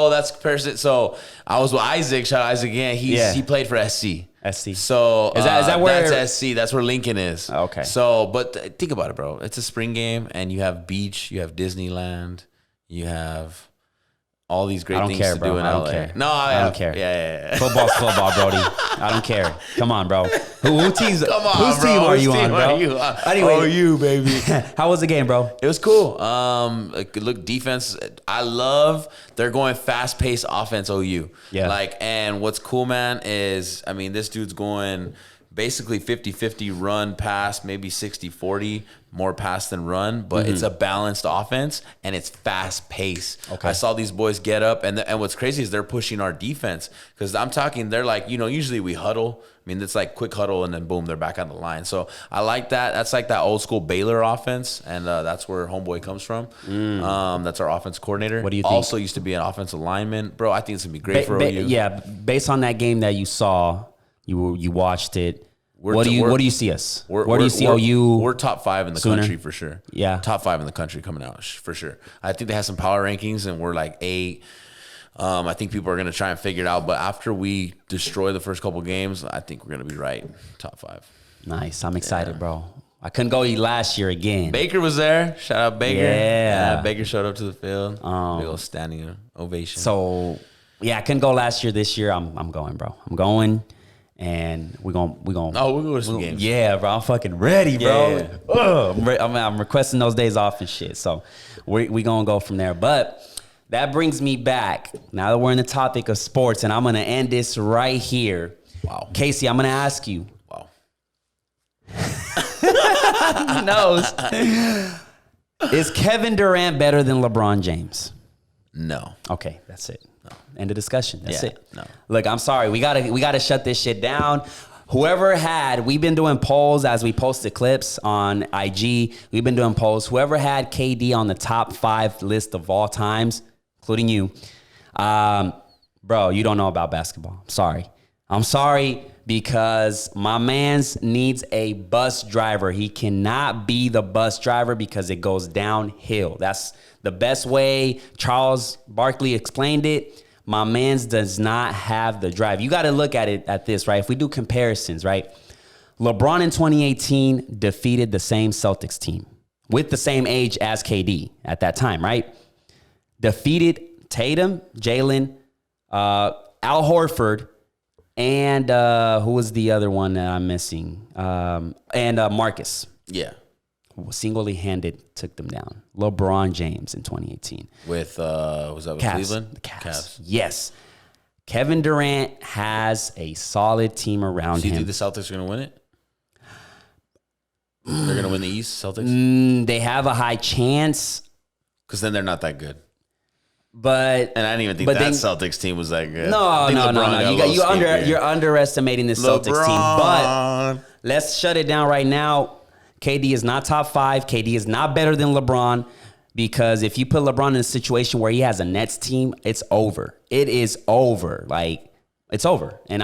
Speaker 2: that's comparison. So I was with Isaac. Shout out Isaac again. He played for SC. So
Speaker 1: is that where
Speaker 2: that's SC? That's where Lincoln is.
Speaker 1: Okay.
Speaker 2: So, but think about it, bro. It's a spring game, and you have beach, you have Disneyland, you have all these great things to do in LA.
Speaker 1: I don't care.
Speaker 2: No, I
Speaker 1: don't care.
Speaker 2: Yeah.
Speaker 1: Football's football, Brody. I don't care. Come on, bro. Who teams?
Speaker 2: Come on,
Speaker 1: whose
Speaker 2: bro.
Speaker 1: team are you on, bro?
Speaker 2: Anyway, you baby.
Speaker 1: How was the game, bro?
Speaker 2: It was cool. Look, defense. I love. They're going fast paced offense. OU. Yeah. And what's cool, man, is this dude's going basically 50-50 run pass, maybe 60-40 more pass than run, but it's a balanced offense and it's fast paced. Okay. I saw these boys get up, and what's crazy is they're pushing our defense, because I'm talking, they're like, usually we huddle. It's like quick huddle and then boom, they're back on the line. So I like that. That's like that old school Baylor offense, and that's where homeboy comes from. That's our offense coordinator.
Speaker 1: What do you think?
Speaker 2: Also used to be an offensive lineman. Bro, I think it's going to be great for OU.
Speaker 1: Yeah, based on that game that you saw, you watched it. What do you see us? Where do you see OU?
Speaker 2: We're top 5 in the country for sure.
Speaker 1: Yeah.
Speaker 2: Top 5 in the country coming out for sure. I think they have some power rankings and we're like 8. I think people are going to try and figure it out. But after we destroy the first couple games, I think we're going to be right top 5.
Speaker 1: Nice. I'm excited, bro. I couldn't go last year again.
Speaker 2: Baker was there. Shout out Baker.
Speaker 1: Yeah.
Speaker 2: Baker showed up to the field. Big old standing ovation.
Speaker 1: So, yeah, I couldn't go last year. This year, I'm going, bro. I'm going, and we're going.
Speaker 2: Oh, we'll go to some games.
Speaker 1: Yeah, bro. I'm fucking ready, bro.
Speaker 2: Yeah.
Speaker 1: I'm requesting those days off and shit. So, we going to go from there. But that brings me back. Now that we're in the topic of sports, and I'm going to end this right here.
Speaker 2: Wow.
Speaker 1: Casey, I'm going to ask you.
Speaker 2: Wow.
Speaker 1: He knows. Is Kevin Durant better than LeBron James?
Speaker 2: No.
Speaker 1: Okay, that's it. No. End of discussion. That's it.
Speaker 2: No.
Speaker 1: Look, I'm sorry. We gotta shut this shit down. We've been doing polls as we posted clips on IG. We've been doing polls. Whoever had KD on the top 5 list of all times, including you, bro, you don't know about basketball. I'm sorry because my man's needs a bus driver. He cannot be the bus driver because it goes downhill. That's the best way Charles Barkley explained it. My man's does not have the drive. You got to look at it at this, right? If we do comparisons, right? LeBron in 2018 defeated the same Celtics team with the same age as KD at that time, right? Defeated Tatum, Jalen, Al Horford, and who was the other one that I'm missing? And Marcus.
Speaker 2: Yeah.
Speaker 1: Single-handed took them down. LeBron James in 2018.
Speaker 2: With, was that with
Speaker 1: Cavs.
Speaker 2: Cleveland?
Speaker 1: The Cavs. Yes. Kevin Durant has a solid team around him.
Speaker 2: Do you think the Celtics are going to win it? They're going to win the East, Celtics?
Speaker 1: They have a high chance.
Speaker 2: Because then they're not that good.
Speaker 1: But
Speaker 2: and I didn't even think that Celtics team was that good.
Speaker 1: No. You're underestimating this Celtics team. But let's shut it down right now. KD is not top 5. KD is not better than LeBron because if you put LeBron in a situation where he has a Nets team, it's over. It is over. Like, it's over. And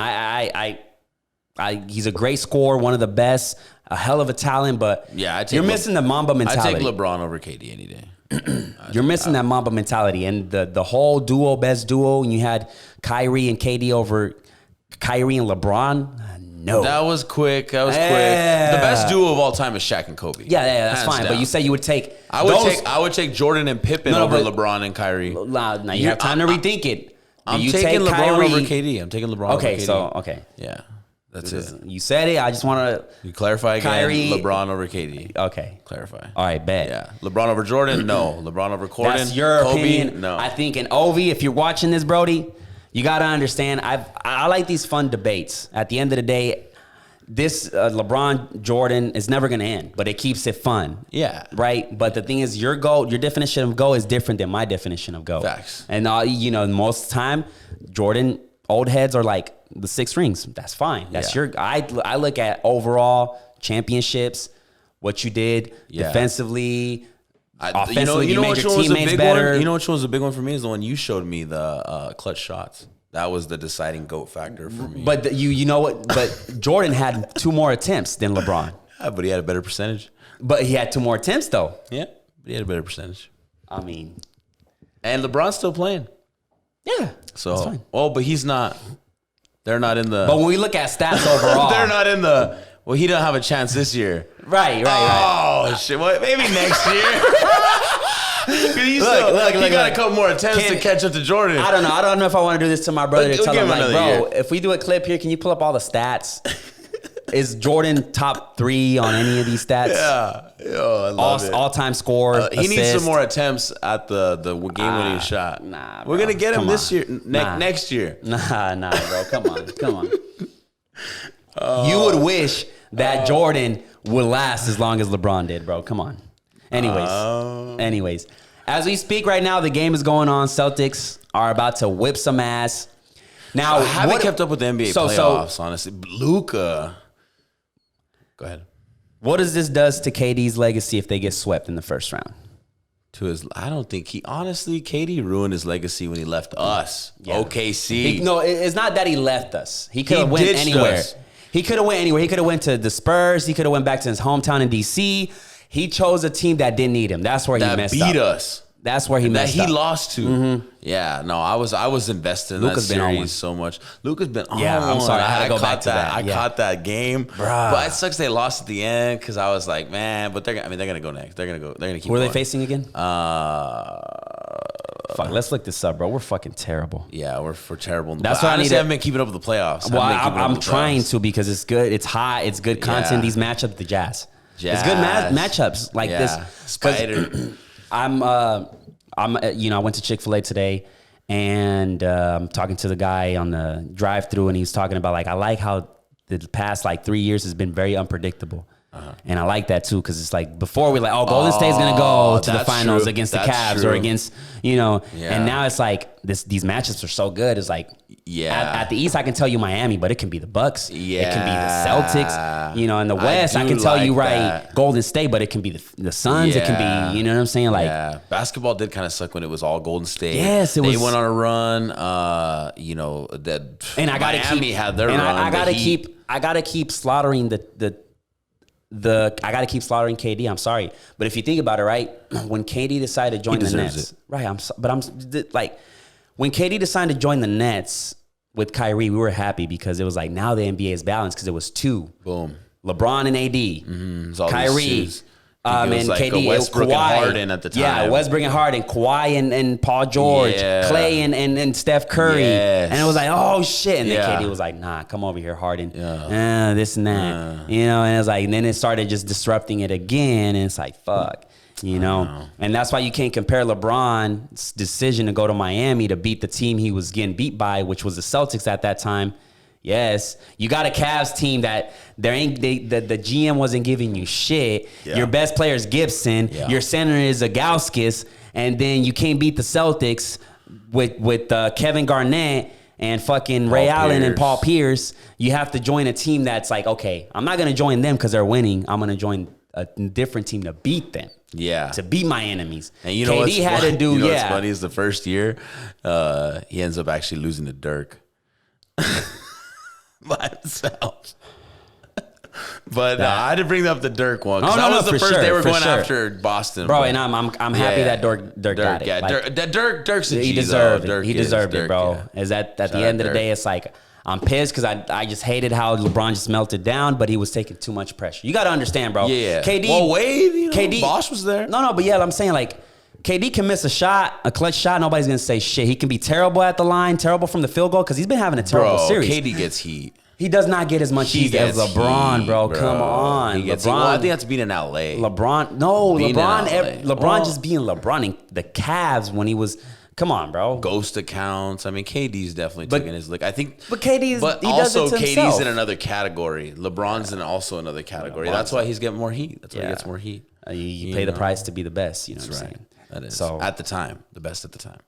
Speaker 1: he's a great scorer, one of the best, a hell of a talent, but you're missing the Mamba mentality.
Speaker 2: I take LeBron over KD any day.
Speaker 1: You're missing that Mamba mentality. And the whole best duo, and you had Kyrie and KD over Kyrie and LeBron. No.
Speaker 2: That was quick. The best duo of all time is Shaq and Kobe.
Speaker 1: Yeah, that's fine. Down. But you said you would take
Speaker 2: I would take Jordan and Pippen over LeBron and Kyrie.
Speaker 1: Now you have time to rethink it.
Speaker 2: I'm taking LeBron over KD. I'm taking LeBron over KD.
Speaker 1: Okay.
Speaker 2: Yeah. That's it.
Speaker 1: You said it. I just want
Speaker 2: to clarify again.
Speaker 1: Kyrie,
Speaker 2: LeBron over KD.
Speaker 1: Okay.
Speaker 2: Clarify.
Speaker 1: All right, bet.
Speaker 2: Yeah. LeBron over Jordan? No. LeBron over Corden?
Speaker 1: That's your
Speaker 2: Kobe?
Speaker 1: Opinion.
Speaker 2: No.
Speaker 1: I think in Ovi, if you're watching this, Brody, you got to understand, I like these fun debates. At the end of the day, this LeBron Jordan is never going to end, but it keeps it fun.
Speaker 2: Yeah.
Speaker 1: Right? But the thing is, your definition of go is different than my definition of go.
Speaker 2: Facts.
Speaker 1: And, most of the time, Jordan, old heads are like the 6 rings. That's fine. That's I look at overall championships, what you did defensively, offensively, you made your teammates better.
Speaker 2: You know which one was a big one for me is the one you showed me, the clutch shots. That was the deciding GOAT factor for me.
Speaker 1: But you know what? But Jordan had 2 more attempts than LeBron.
Speaker 2: Yeah, but he had a better percentage.
Speaker 1: But he had 2 more attempts, though.
Speaker 2: Yeah, but he had a better percentage.
Speaker 1: I mean.
Speaker 2: And LeBron's still playing.
Speaker 1: Yeah.
Speaker 2: So, that's fine. Oh, but he's not. They're not in the.
Speaker 1: But when we look at stats overall.
Speaker 2: They're not in the. Well, he don't have a chance this year.
Speaker 1: Right.
Speaker 2: Oh, shit. Well, maybe next year. You got a couple more attempts to catch up to Jordan.
Speaker 1: I don't know if I want to do this to my brother to tell him, like, bro, if we do a clip here, can you pull up all the stats? Is Jordan top 3 on any of these stats?
Speaker 2: Yeah. Yo, I love it.
Speaker 1: All-time score,
Speaker 2: he needs some more attempts at the game-winning shot.
Speaker 1: Nah,
Speaker 2: bro. We're going to get him this year, next year.
Speaker 1: Nah, bro. Come on. You would wish that Jordan would last as long as LeBron did, bro. Come on. Anyways, as we speak right now, the game is going on. Celtics are about to whip some ass. Now,
Speaker 2: I haven't kept up with the NBA playoffs, honestly. Luka. Go ahead.
Speaker 1: What does this does to KD's legacy if they get swept in the first round?
Speaker 2: I don't think KD ruined his legacy when he left us. Yeah. OKC.
Speaker 1: It's not that he left us. He could have went anywhere. He could have went anywhere. He could have went to the Spurs. He could have went back to his hometown in DC. He chose a team that didn't need him. That's where he messed up.
Speaker 2: That beat us.
Speaker 1: That's where he messed up.
Speaker 2: He lost to. Mm-hmm. Yeah, no, I was invested in that series so much. Luka's been on.
Speaker 1: Yeah, I'm sorry. I had to go back to that.
Speaker 2: I caught that game. Bruh. But it sucks they lost at the end because I was like, man, but they're gonna go next. They're gonna keep
Speaker 1: Who are
Speaker 2: going.
Speaker 1: they facing again? Fuck, let's look this up, bro. We're fucking terrible.
Speaker 2: Yeah, we're terrible.
Speaker 1: That's why I
Speaker 2: haven't been keeping up with the playoffs.
Speaker 1: Well, I'm trying to because it's good. It's hot. It's good content. Yeah. These matchups, the Jazz. It's good matchups like this.
Speaker 2: Spider.
Speaker 1: I went to Chick-fil-A today and I'm talking to the guy on the drive-thru and he's talking about like, I like how the past like 3 years has been very unpredictable. And I like that too, because it's like before we're like, Golden State's gonna go to the finals against the Cavs or against, and now it's like these matchups are so good. It's like, at the East I can tell you Miami, but it can be the Bucks, it can be the Celtics, in the West I can tell you Golden State, but it can be the Suns, it can be, you know what I'm saying? Like,
Speaker 2: basketball did kind of suck when it was all Golden State.
Speaker 1: Yes,
Speaker 2: they went on a run. And Miami had their run.
Speaker 1: I gotta keep slaughtering I got to keep slaughtering KD. I'm sorry. But if you think about it, right, when KD decided to join the Nets, when KD decided to join the Nets with Kyrie, we were happy because it was like now the NBA is balanced because it was two.
Speaker 2: Boom.
Speaker 1: LeBron and AD, Kyrie, and
Speaker 2: like
Speaker 1: KD,
Speaker 2: Westbrook
Speaker 1: Kawhi,
Speaker 2: and Harden at the time.
Speaker 1: Yeah, Westbrook and Harden, Kawhi and Paul George, Clay and Steph Curry. Yes. And it was like, oh shit. And then KD was like, nah, come over here, Harden. This and that. And it was like, and then it started just disrupting it again. And it's like, fuck. And that's why you can't compare LeBron's decision to go to Miami to beat the team he was getting beat by, which was the Celtics at that time. Yes, you got a Cavs team that the GM wasn't giving you shit. Yeah. Your best player is Gibson. Yeah. Your center is Agauskas, and then you can't beat the Celtics with Kevin Garnett and fucking Ray Allen and Paul Pierce. You have to join a team that's like, okay, I'm not gonna join them because they're winning. I'm gonna join a different team to beat them. Yeah, to beat my enemies.
Speaker 2: And you know KD what's had funny? To do. What's funny is the first year he ends up actually losing to Dirk. By himself. But I had to bring up the Dirk one because that was the first they were going after Boston,
Speaker 1: bro. And I'm happy that Dirk got it.
Speaker 2: Yeah, like, Dirk's a G.
Speaker 1: He deserved it. He deserved it, bro. Yeah. Is that at the end of the day, it's like I'm pissed because I just hated how LeBron just melted down, but he was taking too much pressure. You got to understand, bro.
Speaker 2: Yeah.
Speaker 1: KD.
Speaker 2: Well, Wade. KD. Bosh was there.
Speaker 1: No, but I'm saying like. KD can miss a clutch shot. Nobody's going to say shit. He can be terrible at the line, terrible from the field goal, because he's been having a terrible series.
Speaker 2: KD gets heat.
Speaker 1: He does not get as much heat as LeBron, bro. Come on.
Speaker 2: He gets LeBron. Well, I think that's being in LA.
Speaker 1: LeBron just being LeBron. The Cavs when he was... Come on, bro.
Speaker 2: Ghost accounts. I mean, KD's definitely taking his lick. I think...
Speaker 1: But KD's
Speaker 2: in another category. LeBron's in also another category. That's why he's getting more heat. That's why he gets more heat.
Speaker 1: You pay the price to be the best. You know what I'm saying?
Speaker 2: That is. So, at the time. The best at the time.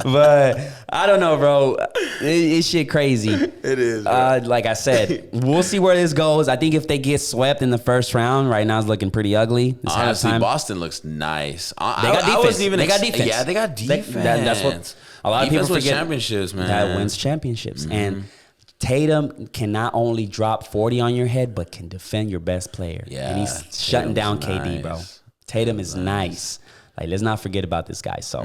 Speaker 1: But I don't know, bro. It's shit crazy.
Speaker 2: It is.
Speaker 1: Like I said, we'll see where this goes. I think if they get swept in the first round, right now it's looking pretty ugly.
Speaker 2: Honestly, Boston looks nice.
Speaker 1: They got defense.
Speaker 2: They got defense. Yeah, they got defense.
Speaker 1: That's what a lot of people forget.
Speaker 2: Championships, man.
Speaker 1: That wins championships. Mm-hmm. And Tatum can not only drop 40 on your head, but can defend your best player. Yeah, and he's shutting down KD, bro. Tatum is nice. Like, let's not forget about this guy. So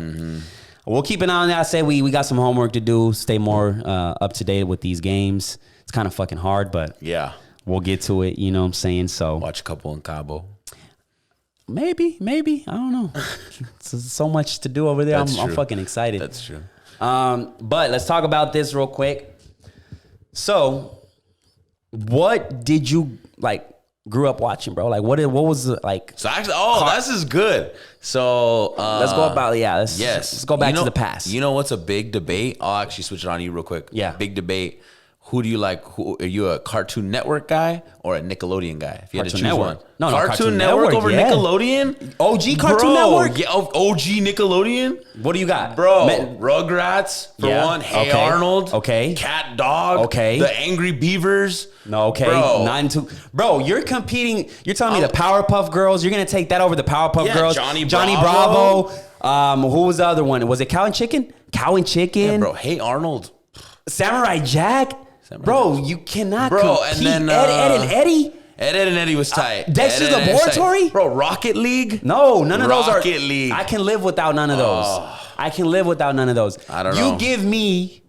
Speaker 1: we'll keep an eye on that. I say we got some homework to do. Stay more up to date with these games. It's kind of fucking hard, but we'll get to it. You know what I'm saying? So
Speaker 2: watch a couple in Cabo.
Speaker 1: Maybe. I don't know. So much to do over there. I'm fucking excited.
Speaker 2: That's true.
Speaker 1: But let's talk about this real quick. So, what did you grew up watching, bro? Like, what was it like?
Speaker 2: So actually, this is good. So
Speaker 1: let's go about let's go back to the past.
Speaker 2: You know what's a big debate? I'll actually switch it on you real quick.
Speaker 1: Yeah,
Speaker 2: big debate. Who do you like? Are you a Cartoon Network guy or a Nickelodeon guy? If you had to choose one.
Speaker 1: No,
Speaker 2: Cartoon Network over Nickelodeon?
Speaker 1: OG Cartoon Network?
Speaker 2: Yeah, OG Nickelodeon?
Speaker 1: What do you got?
Speaker 2: Bro, Rugrats, for one. Hey Arnold.
Speaker 1: Okay.
Speaker 2: Cat Dog.
Speaker 1: Okay.
Speaker 2: The Angry Beavers.
Speaker 1: No, okay. Bro. Bro, you're competing. You're telling me the Powerpuff Girls, you're going to take that over the Powerpuff Girls?
Speaker 2: Johnny
Speaker 1: Bravo. Who was the other one? Was it Cow and Chicken? Cow and Chicken?
Speaker 2: Yeah, bro. Hey Arnold.
Speaker 1: Samurai Jack? Bro, you cannot compete.
Speaker 2: And then
Speaker 1: Ed and Eddie?
Speaker 2: Ed and and Eddie was tight.
Speaker 1: Dexter's
Speaker 2: Ed,
Speaker 1: Laboratory?
Speaker 2: Bro, Rocket League?
Speaker 1: No, none of those are.
Speaker 2: Rocket League.
Speaker 1: I can live without none of those. I can live without none of those.
Speaker 2: I don't know.
Speaker 1: You give me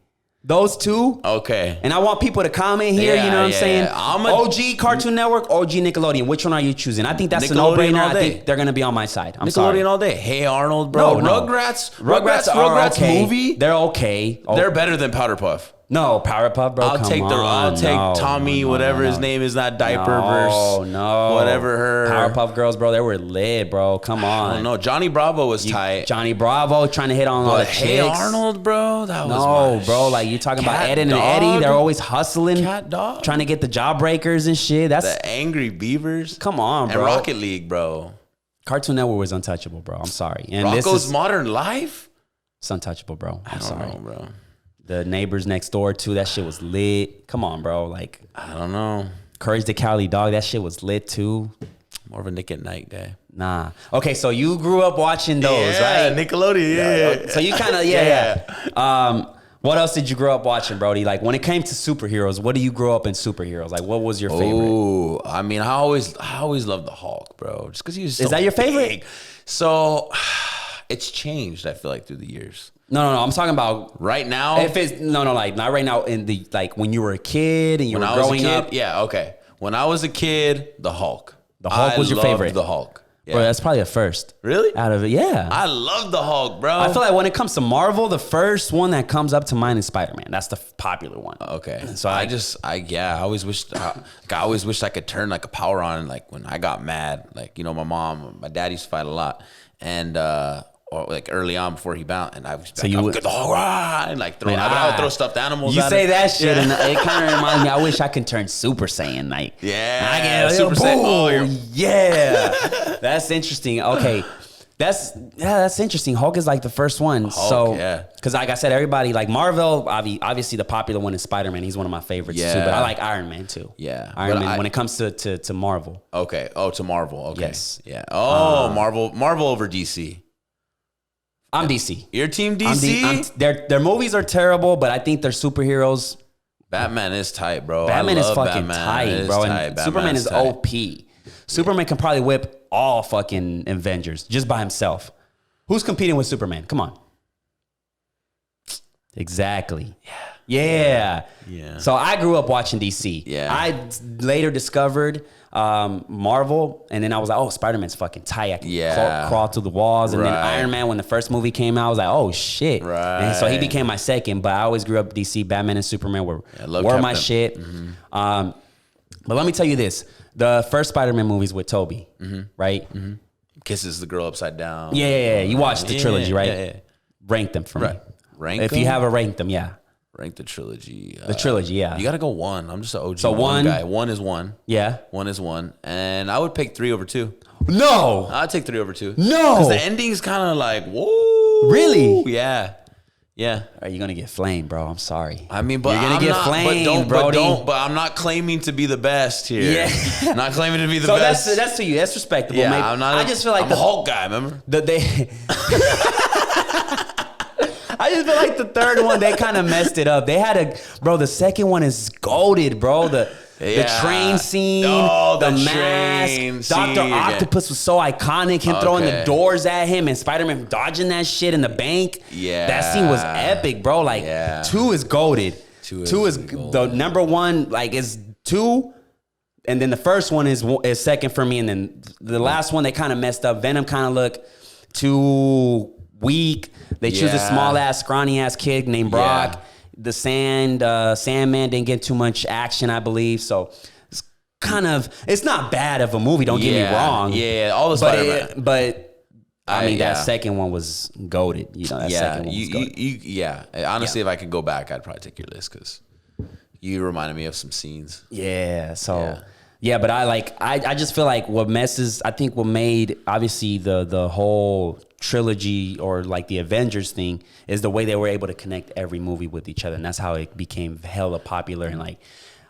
Speaker 1: those two.
Speaker 2: Okay.
Speaker 1: And I want people to comment here, you know what I'm saying? OG Cartoon Network, OG Nickelodeon. Which one are you choosing? I think that's a no-brainer. I think they're going to be on my side. I'm sorry.
Speaker 2: Nickelodeon all day. Hey Arnold, bro.
Speaker 1: No.
Speaker 2: Rugrats
Speaker 1: okay.
Speaker 2: movie?
Speaker 1: They're okay.
Speaker 2: They're better than Powder Puff.
Speaker 1: No, Powerpuff, bro.
Speaker 2: I'll take Tommy, whatever his name is, not diaper verse.
Speaker 1: No.
Speaker 2: Whatever her.
Speaker 1: Powerpuff Girls, bro. They were lit, bro. Come on.
Speaker 2: I don't know. Johnny Bravo was tight.
Speaker 1: Johnny Bravo trying to hit on all the chicks.
Speaker 2: Hey Arnold, bro. That was
Speaker 1: no, bro. Like you talking about Ed and Eddie. They're always hustling.
Speaker 2: Cat Dog.
Speaker 1: Trying to get the Jawbreakers and shit. That's
Speaker 2: the Angry Beavers.
Speaker 1: Come on, bro.
Speaker 2: And Rocket League, bro.
Speaker 1: Cartoon Network was untouchable, bro. I'm sorry. And
Speaker 2: Rocko's Modern Life?
Speaker 1: It's untouchable, bro. I'm sorry.
Speaker 2: I don't know, bro.
Speaker 1: The Neighbors Next Door too. That shit was lit. Come on, bro. Like
Speaker 2: I don't know.
Speaker 1: Courage the Cowardly Dog. That shit was lit too.
Speaker 2: More of a Nick at Night guy.
Speaker 1: Nah. Okay, so you grew up watching those, right?
Speaker 2: Nickelodeon. Yeah.
Speaker 1: So you kind of yeah. What else did you grow up watching, Brody? Like when it came to superheroes, what do you grow up in superheroes? Like what was your favorite?
Speaker 2: Oh, I mean, I always loved the Hulk, bro. Just because he was so
Speaker 1: Is that your favorite?
Speaker 2: big. So it's changed. I feel like through the years.
Speaker 1: No. I'm talking about
Speaker 2: right now.
Speaker 1: If it's like not right now. In the like when you were a kid and you were growing up.
Speaker 2: Yeah. Okay. When I was a kid, the Hulk.
Speaker 1: The Hulk was your favorite.
Speaker 2: The Hulk. Yeah.
Speaker 1: Bro, that's probably a first.
Speaker 2: Really?
Speaker 1: Out of it, yeah.
Speaker 2: I love the Hulk, bro.
Speaker 1: I feel like when it comes to Marvel, the first one that comes up to mind is Spider-Man. That's the popular one.
Speaker 2: Okay.
Speaker 1: So
Speaker 2: I always wished I could turn like a power on. Like when I got mad, like, you know, my dad used to fight a lot. And, or like early on before he bounced, and I was like, get the Hulk, and like I would throw stuffed animals.
Speaker 1: You
Speaker 2: at
Speaker 1: say
Speaker 2: him.
Speaker 1: That shit, and it kind of reminds me. I wish I could turn Super Saiyan, like
Speaker 2: I
Speaker 1: get
Speaker 2: Super Saiyan.
Speaker 1: Oh, yeah, that's interesting. Okay, that's interesting. Hulk is like the first one, because like I said, everybody like Marvel. Obviously, the popular one is Spider-Man. He's one of my favorites too, but I like Iron Man too.
Speaker 2: Yeah,
Speaker 1: Iron Man when it comes to Marvel.
Speaker 2: Okay. Oh, to Marvel. Okay.
Speaker 1: Yes.
Speaker 2: Yeah. Oh, Marvel over DC.
Speaker 1: I'm DC.
Speaker 2: Your team DC?
Speaker 1: Their movies are terrible, but I think their superheroes.
Speaker 2: Batman is tight, bro.
Speaker 1: Batman is fucking tight, bro. And Superman is OP. Superman can probably whip all fucking Avengers just by himself. Who's competing with Superman? Come on. Exactly. Yeah. So I grew up watching DC.
Speaker 2: Yeah.
Speaker 1: I later discovered Marvel, and then I was like, oh, Spider-Man's fucking tight. I can crawl through the walls. And then Iron Man, when the first movie came out, I was like, oh shit. And so he became my second, but I always grew up DC. Batman and Superman were my shit. Mm-hmm. But let me tell you this. The first Spider-Man movies with Tobey, right?
Speaker 2: Mm-hmm. Kisses the girl upside down.
Speaker 1: Yeah. You watched the trilogy, right?
Speaker 2: Yeah.
Speaker 1: Rank them for me.
Speaker 2: Rank
Speaker 1: if
Speaker 2: them?
Speaker 1: you have a rank them, yeah.
Speaker 2: Rank the trilogy.
Speaker 1: The trilogy, yeah.
Speaker 2: You got to go one. I'm just an OG
Speaker 1: so one
Speaker 2: guy. One is one.
Speaker 1: Yeah.
Speaker 2: One is one. And I would pick 3 over 2.
Speaker 1: No.
Speaker 2: I'd take 3 over 2.
Speaker 1: No.
Speaker 2: Because the ending's kind of like, whoa.
Speaker 1: Really?
Speaker 2: Yeah.
Speaker 1: Are you going to get flamed, bro? I'm sorry.
Speaker 2: I mean, but
Speaker 1: you're going to get flamed,
Speaker 2: but I'm not claiming to be the best here.
Speaker 1: Yeah.
Speaker 2: Not claiming to be the best.
Speaker 1: So that's to you. That's respectable.
Speaker 2: Yeah,
Speaker 1: maybe.
Speaker 2: I'm not.
Speaker 1: I just feel like
Speaker 2: I'm a Hulk guy, remember?
Speaker 1: I just feel like the third one, they kind of messed it up. They had the second one is goated, bro. The train scene, the mask, Dr. Octopus was so iconic. Him throwing the doors at him and Spider-Man dodging that shit in the bank.
Speaker 2: Yeah.
Speaker 1: That scene was epic, bro. Like, 2 is goated. 2 is the number one, like, is 2. And then the first one is second for me. And then the last one, they kind of messed up. Venom kind of looked too weak. They choose a small ass, scrawny ass kid named Brock. Yeah. The Sandman didn't get too much action, I believe. So it's not bad of a movie. Don't get me wrong.
Speaker 2: Yeah, all the Spider-Man.
Speaker 1: But I mean, that second one was goated. You know, that second one was goated.
Speaker 2: Honestly, if I could go back, I'd probably take your list because you reminded me of some scenes.
Speaker 1: Yeah. So. Yeah, but I just feel like what made obviously the whole trilogy or like the Avengers thing is the way they were able to connect every movie with each other, and that's how it became hella popular and like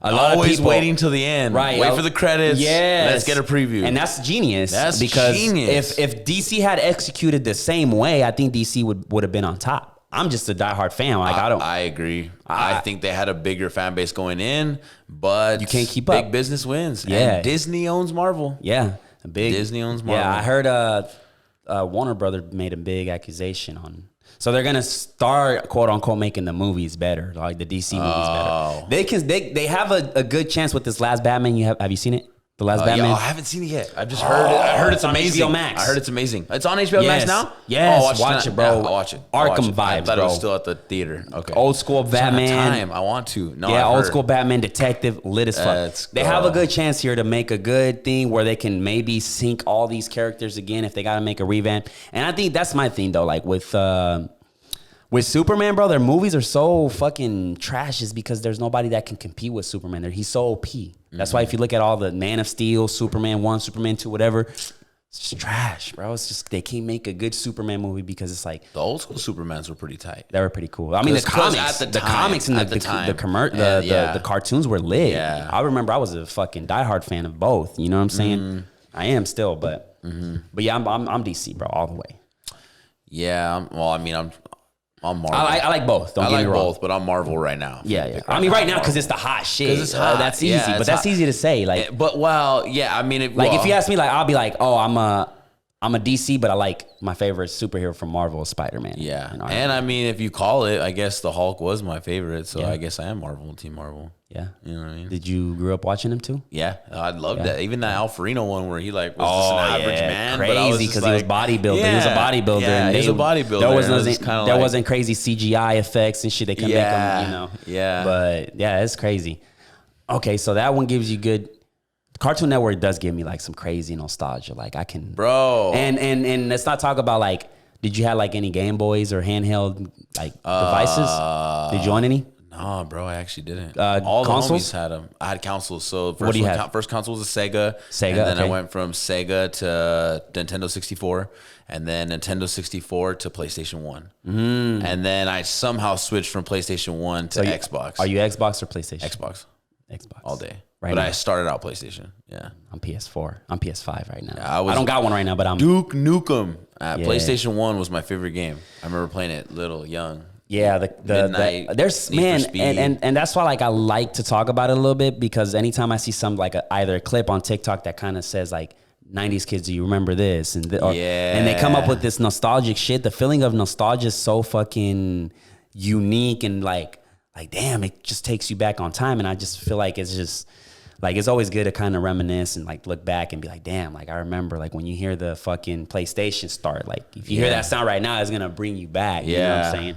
Speaker 1: a lot of people
Speaker 2: waiting till the end, right? Wait for the credits.
Speaker 1: Yeah,
Speaker 2: let's get a preview,
Speaker 1: and that's genius. Because if DC had executed the same way, I think DC would have been on top. I'm just a diehard fan. Like
Speaker 2: I agree. I think they had a bigger fan base going in, but
Speaker 1: you can't keep
Speaker 2: big
Speaker 1: up.
Speaker 2: business wins.
Speaker 1: Yeah.
Speaker 2: And Disney owns Marvel.
Speaker 1: Yeah,
Speaker 2: Disney owns Marvel.
Speaker 1: Yeah, I heard Warner Brother made a big accusation on. So they're gonna start quote unquote making the movies better, like the DC movies better. They have a good chance with this last Batman. Have you seen it? The last Batman.
Speaker 2: Yeah, I haven't seen it yet. I've just heard it. I heard it's amazing.
Speaker 1: HBO Max.
Speaker 2: I heard it's amazing. It's on HBO Max now.
Speaker 1: Yes, watch it, bro.
Speaker 2: Yeah, I'll watch it.
Speaker 1: Arkham vibes,
Speaker 2: I thought
Speaker 1: bro.
Speaker 2: it was still at the theater. Okay.
Speaker 1: Old school Batman.
Speaker 2: Time. I want to. No,
Speaker 1: yeah, old school Batman detective, lit as fuck. They have a good chance here to make a good thing where they can maybe sync all these characters again if they got to make a revamp. And I think that's my thing though. Like with Superman, bro, their movies are so fucking trash is because there's nobody that can compete with Superman. He's so OP. That's why if you look at all the Man of Steel, Superman 1, Superman 2, whatever, it's just trash, bro. It's just they can't make a good Superman movie because it's like
Speaker 2: the old school Supermans were pretty tight.
Speaker 1: They were pretty cool. I mean, the comics and the cartoons were lit. Yeah. I remember I was a fucking diehard fan of both. You know what I'm saying? I am still, but yeah, I'm DC, bro, all the way.
Speaker 2: Yeah. I'm Marvel.
Speaker 1: I like both. Don't get me wrong.
Speaker 2: Both, but I'm Marvel right now.
Speaker 1: Yeah. I mean, right now because it's the hot shit. It's hot. That's easy, but that's easy to say. Like,
Speaker 2: I mean,
Speaker 1: if you ask me, like, I'll be like, oh, I'm a DC, but I like my favorite superhero from Marvel is Spider-Man.
Speaker 2: Yeah, and I mean, if you call it, I guess the Hulk was my favorite, so I guess I am Marvel, Team Marvel.
Speaker 1: Yeah,
Speaker 2: you know what I mean.
Speaker 1: Did you grow up watching him too?
Speaker 2: Yeah, I loved that. Even that Alfarino one where he like was just an average man,
Speaker 1: crazy because he was bodybuilder.
Speaker 2: Yeah,
Speaker 1: he was a bodybuilder.
Speaker 2: Yeah, he was a bodybuilder.
Speaker 1: There wasn't crazy CGI effects and shit. They can make him, you know.
Speaker 2: Yeah,
Speaker 1: but yeah, it's crazy. Okay, so that one gives you good. Cartoon Network does give me like some crazy nostalgia. Like I can,
Speaker 2: bro.
Speaker 1: And let's not talk about like, did you have like any Game Boys or handheld like devices? Did you own any?
Speaker 2: No, bro, I actually didn't.
Speaker 1: All the homies
Speaker 2: had them. I had consoles. So
Speaker 1: what do you have?
Speaker 2: First console was a Sega. And then I went from Sega to Nintendo 64, and then Nintendo 64 to PlayStation 1. And then I somehow switched from PlayStation 1 to Xbox.
Speaker 1: Are you Xbox or PlayStation?
Speaker 2: Xbox.
Speaker 1: Xbox.
Speaker 2: All day.
Speaker 1: Right
Speaker 2: but
Speaker 1: now.
Speaker 2: I started out PlayStation. Yeah.
Speaker 1: I'm PS4. I'm PS5 right now.
Speaker 2: Yeah,
Speaker 1: I don't got one right now, but I'm
Speaker 2: Duke Nukem. PlayStation 1 was my favorite game. I remember playing it little, young.
Speaker 1: Yeah, there's man, and that's why like I like to talk about it a little bit because anytime I see some like either a clip on TikTok that kind of says like 90s kids, do you remember this? And they come up with this nostalgic shit. The feeling of nostalgia is so fucking unique and like damn, it just takes you back on time. And I just feel like it's just like it's always good to kind of reminisce and like look back and be like, damn, like I remember like when you hear the fucking PlayStation start, like if you hear that sound right now, it's gonna bring you back. You know what I'm saying?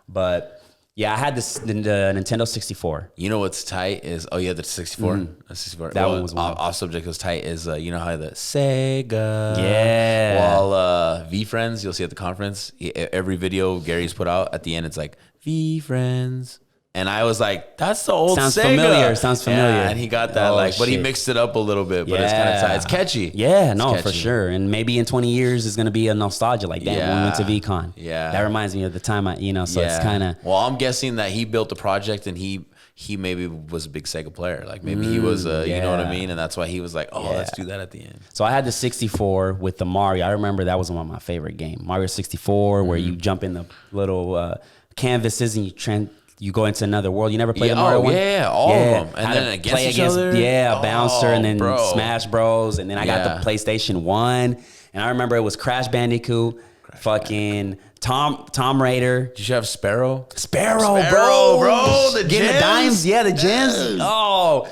Speaker 1: But yeah, I had the Nintendo 64.
Speaker 2: You know what's tight is the 64. 64.
Speaker 1: That one was wild.
Speaker 2: Off subject was tight is you know how the Sega.
Speaker 1: Yeah.
Speaker 2: While V Friends, you'll see at the conference, every video Gary's put out at the end, it's like V Friends. And I was like, that's the old
Speaker 1: Sounds
Speaker 2: Sega.
Speaker 1: Sounds familiar.
Speaker 2: Yeah, and he got that but he mixed it up a little bit. But it's kind of tight. It's catchy.
Speaker 1: Yeah, for sure. And maybe in 20 years it's gonna be a nostalgia like that when we went to VCon.
Speaker 2: Yeah,
Speaker 1: that reminds me of the time so it's kind of.
Speaker 2: Well, I'm guessing that he built the project and he maybe was a big Sega player. Like maybe he was you know what I mean? And that's why he was like, let's do that at the end. So
Speaker 1: I had the 64 with the Mario. I remember that was one of my favorite games. Mario 64, where you jump in the little canvases and you go into another world. You never played the Mario one?
Speaker 2: Yeah, all of them. And then against each other?
Speaker 1: Yeah, Bouncer and then Smash Bros. And then I got the PlayStation 1. And I remember it was Crash Bandicoot, fucking Tom Raider.
Speaker 2: Did you have Sparrow?
Speaker 1: Sparrow,
Speaker 2: bro. The
Speaker 1: getting
Speaker 2: gems?
Speaker 1: the dimes. Yeah, the gems. Oh,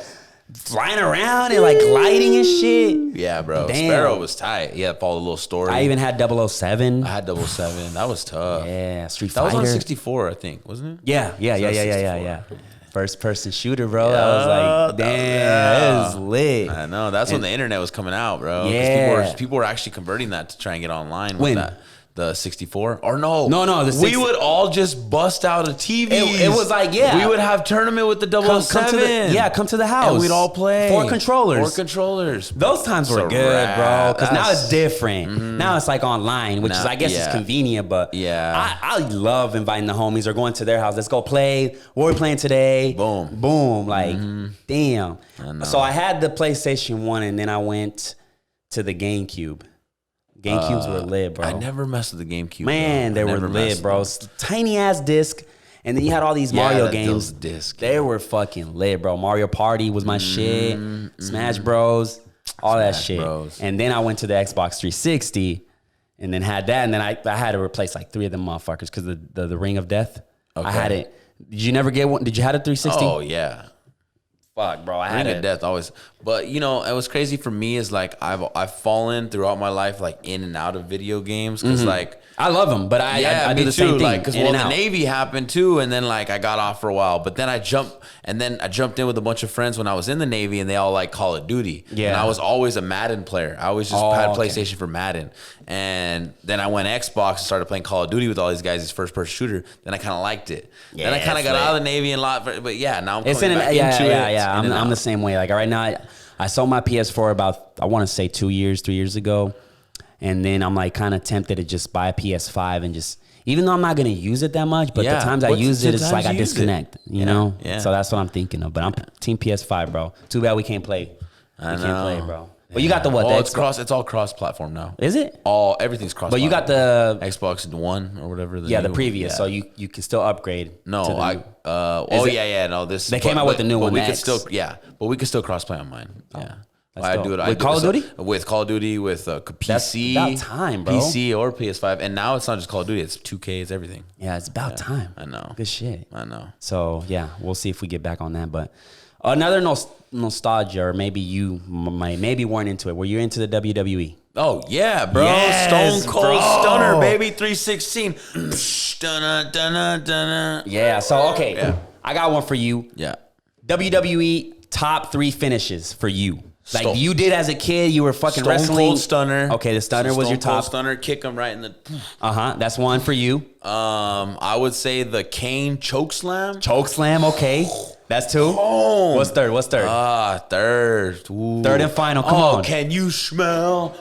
Speaker 1: flying around and like gliding and shit.
Speaker 2: Yeah, bro.
Speaker 1: Damn.
Speaker 2: Sparrow was tight. Yeah, follow the little story.
Speaker 1: I even had 007.
Speaker 2: I had 007. That was tough.
Speaker 1: Yeah, Street Fighter.
Speaker 2: That was on 64, I think, wasn't it?
Speaker 1: Yeah. First person shooter, bro. Yeah, I was like, damn, it was lit.
Speaker 2: I know. That's when the internet was coming out, bro. Yeah. People were actually converting that to try and get online with that. The 64 or no, we would all just bust out a TV.
Speaker 1: It was like we
Speaker 2: would have tournament with the 007.
Speaker 1: Come to the house
Speaker 2: and we'd all play
Speaker 1: 4 controllers. Those times were good, bro. Because now it's different. Now it's like online, which is I guess it's convenient. But I love inviting the homies or going to their house. Let's go play. What are we playing today? Boom. Like damn. So I had the PlayStation 1, and then I went to the GameCube. GameCubes were lit, bro.
Speaker 2: I never messed with the GameCube.
Speaker 1: Man, they were lit, bro. Tiny ass disc. And then you had all these Mario games. They were fucking lit, bro. Mario Party was my shit. Smash Bros. All that shit. And then I went to the Xbox 360 and then had that. And then I had to replace like 3 of them motherfuckers because the Ring of Death. Okay. I had it. Did you never get one? Did you have a 360?
Speaker 2: Oh, yeah.
Speaker 1: Fuck, bro.
Speaker 2: Ring of Death always. But, you know, it was crazy for me is like I've fallen throughout my life like in and out of video games because like.
Speaker 1: I love them, but I do the same thing.
Speaker 2: Like, because the Navy happened too, and then like I got off for a while, but then I jumped in with a bunch of friends when I was in the Navy, and they all like Call of Duty. Yeah, and I was always a Madden player. I always just had PlayStation for Madden, and then I went Xbox and started playing Call of Duty with all these guys, this first person shooter. Then I kind of liked it. Yeah, then I kind of got out of the Navy but yeah, now I'm coming back into it.
Speaker 1: Yeah. I'm the same way. Like right now, I sold my PS4 about I want to say 3 years ago. And then I'm like kind of tempted to just buy a PS5 and just, even though I'm not going to use it that much, but the times I use it, it's like I disconnect, you know? Yeah. So that's what I'm thinking of. But I'm team PS5, bro. Too bad we can't play. Can't play, bro. But you got the what?
Speaker 2: It's all cross-platform now.
Speaker 1: Is it?
Speaker 2: Everything's cross-platform.
Speaker 1: But you got the
Speaker 2: Xbox One or whatever.
Speaker 1: The previous. Yeah. So you can still upgrade.
Speaker 2: No, no.
Speaker 1: They came out with the new one.
Speaker 2: We could still, but we could still cross-play on mine. Yeah. I do it
Speaker 1: with Call of Duty?
Speaker 2: With Call of Duty, with PC.
Speaker 1: That's about time, bro.
Speaker 2: PC or PS5. And now it's not just Call of Duty. It's 2K. It's everything.
Speaker 1: Yeah, it's about time.
Speaker 2: I know.
Speaker 1: Good shit.
Speaker 2: I know.
Speaker 1: So, yeah, we'll see if we get back on that. But another nostalgia, or maybe you weren't into it. Were you into the WWE?
Speaker 2: Oh, yeah, bro.
Speaker 1: Yes,
Speaker 2: Stone Cold Stunner, baby. 316.
Speaker 1: Yeah, so, okay. Yeah. I got one for you.
Speaker 2: Yeah.
Speaker 1: WWE top 3 finishes for you. Like you did as a kid, you were fucking wrestling.
Speaker 2: Stone Cold Stunner.
Speaker 1: Okay, the Stunner was your top.
Speaker 2: Stone Cold Stunner, kick him right in the.
Speaker 1: That's one for you.
Speaker 2: I would say the Kane choke slam.
Speaker 1: Choke slam, okay. That's 2.
Speaker 2: Oh.
Speaker 1: What's third?
Speaker 2: Third. Ooh.
Speaker 1: Third and final. Come on.
Speaker 2: Can you smell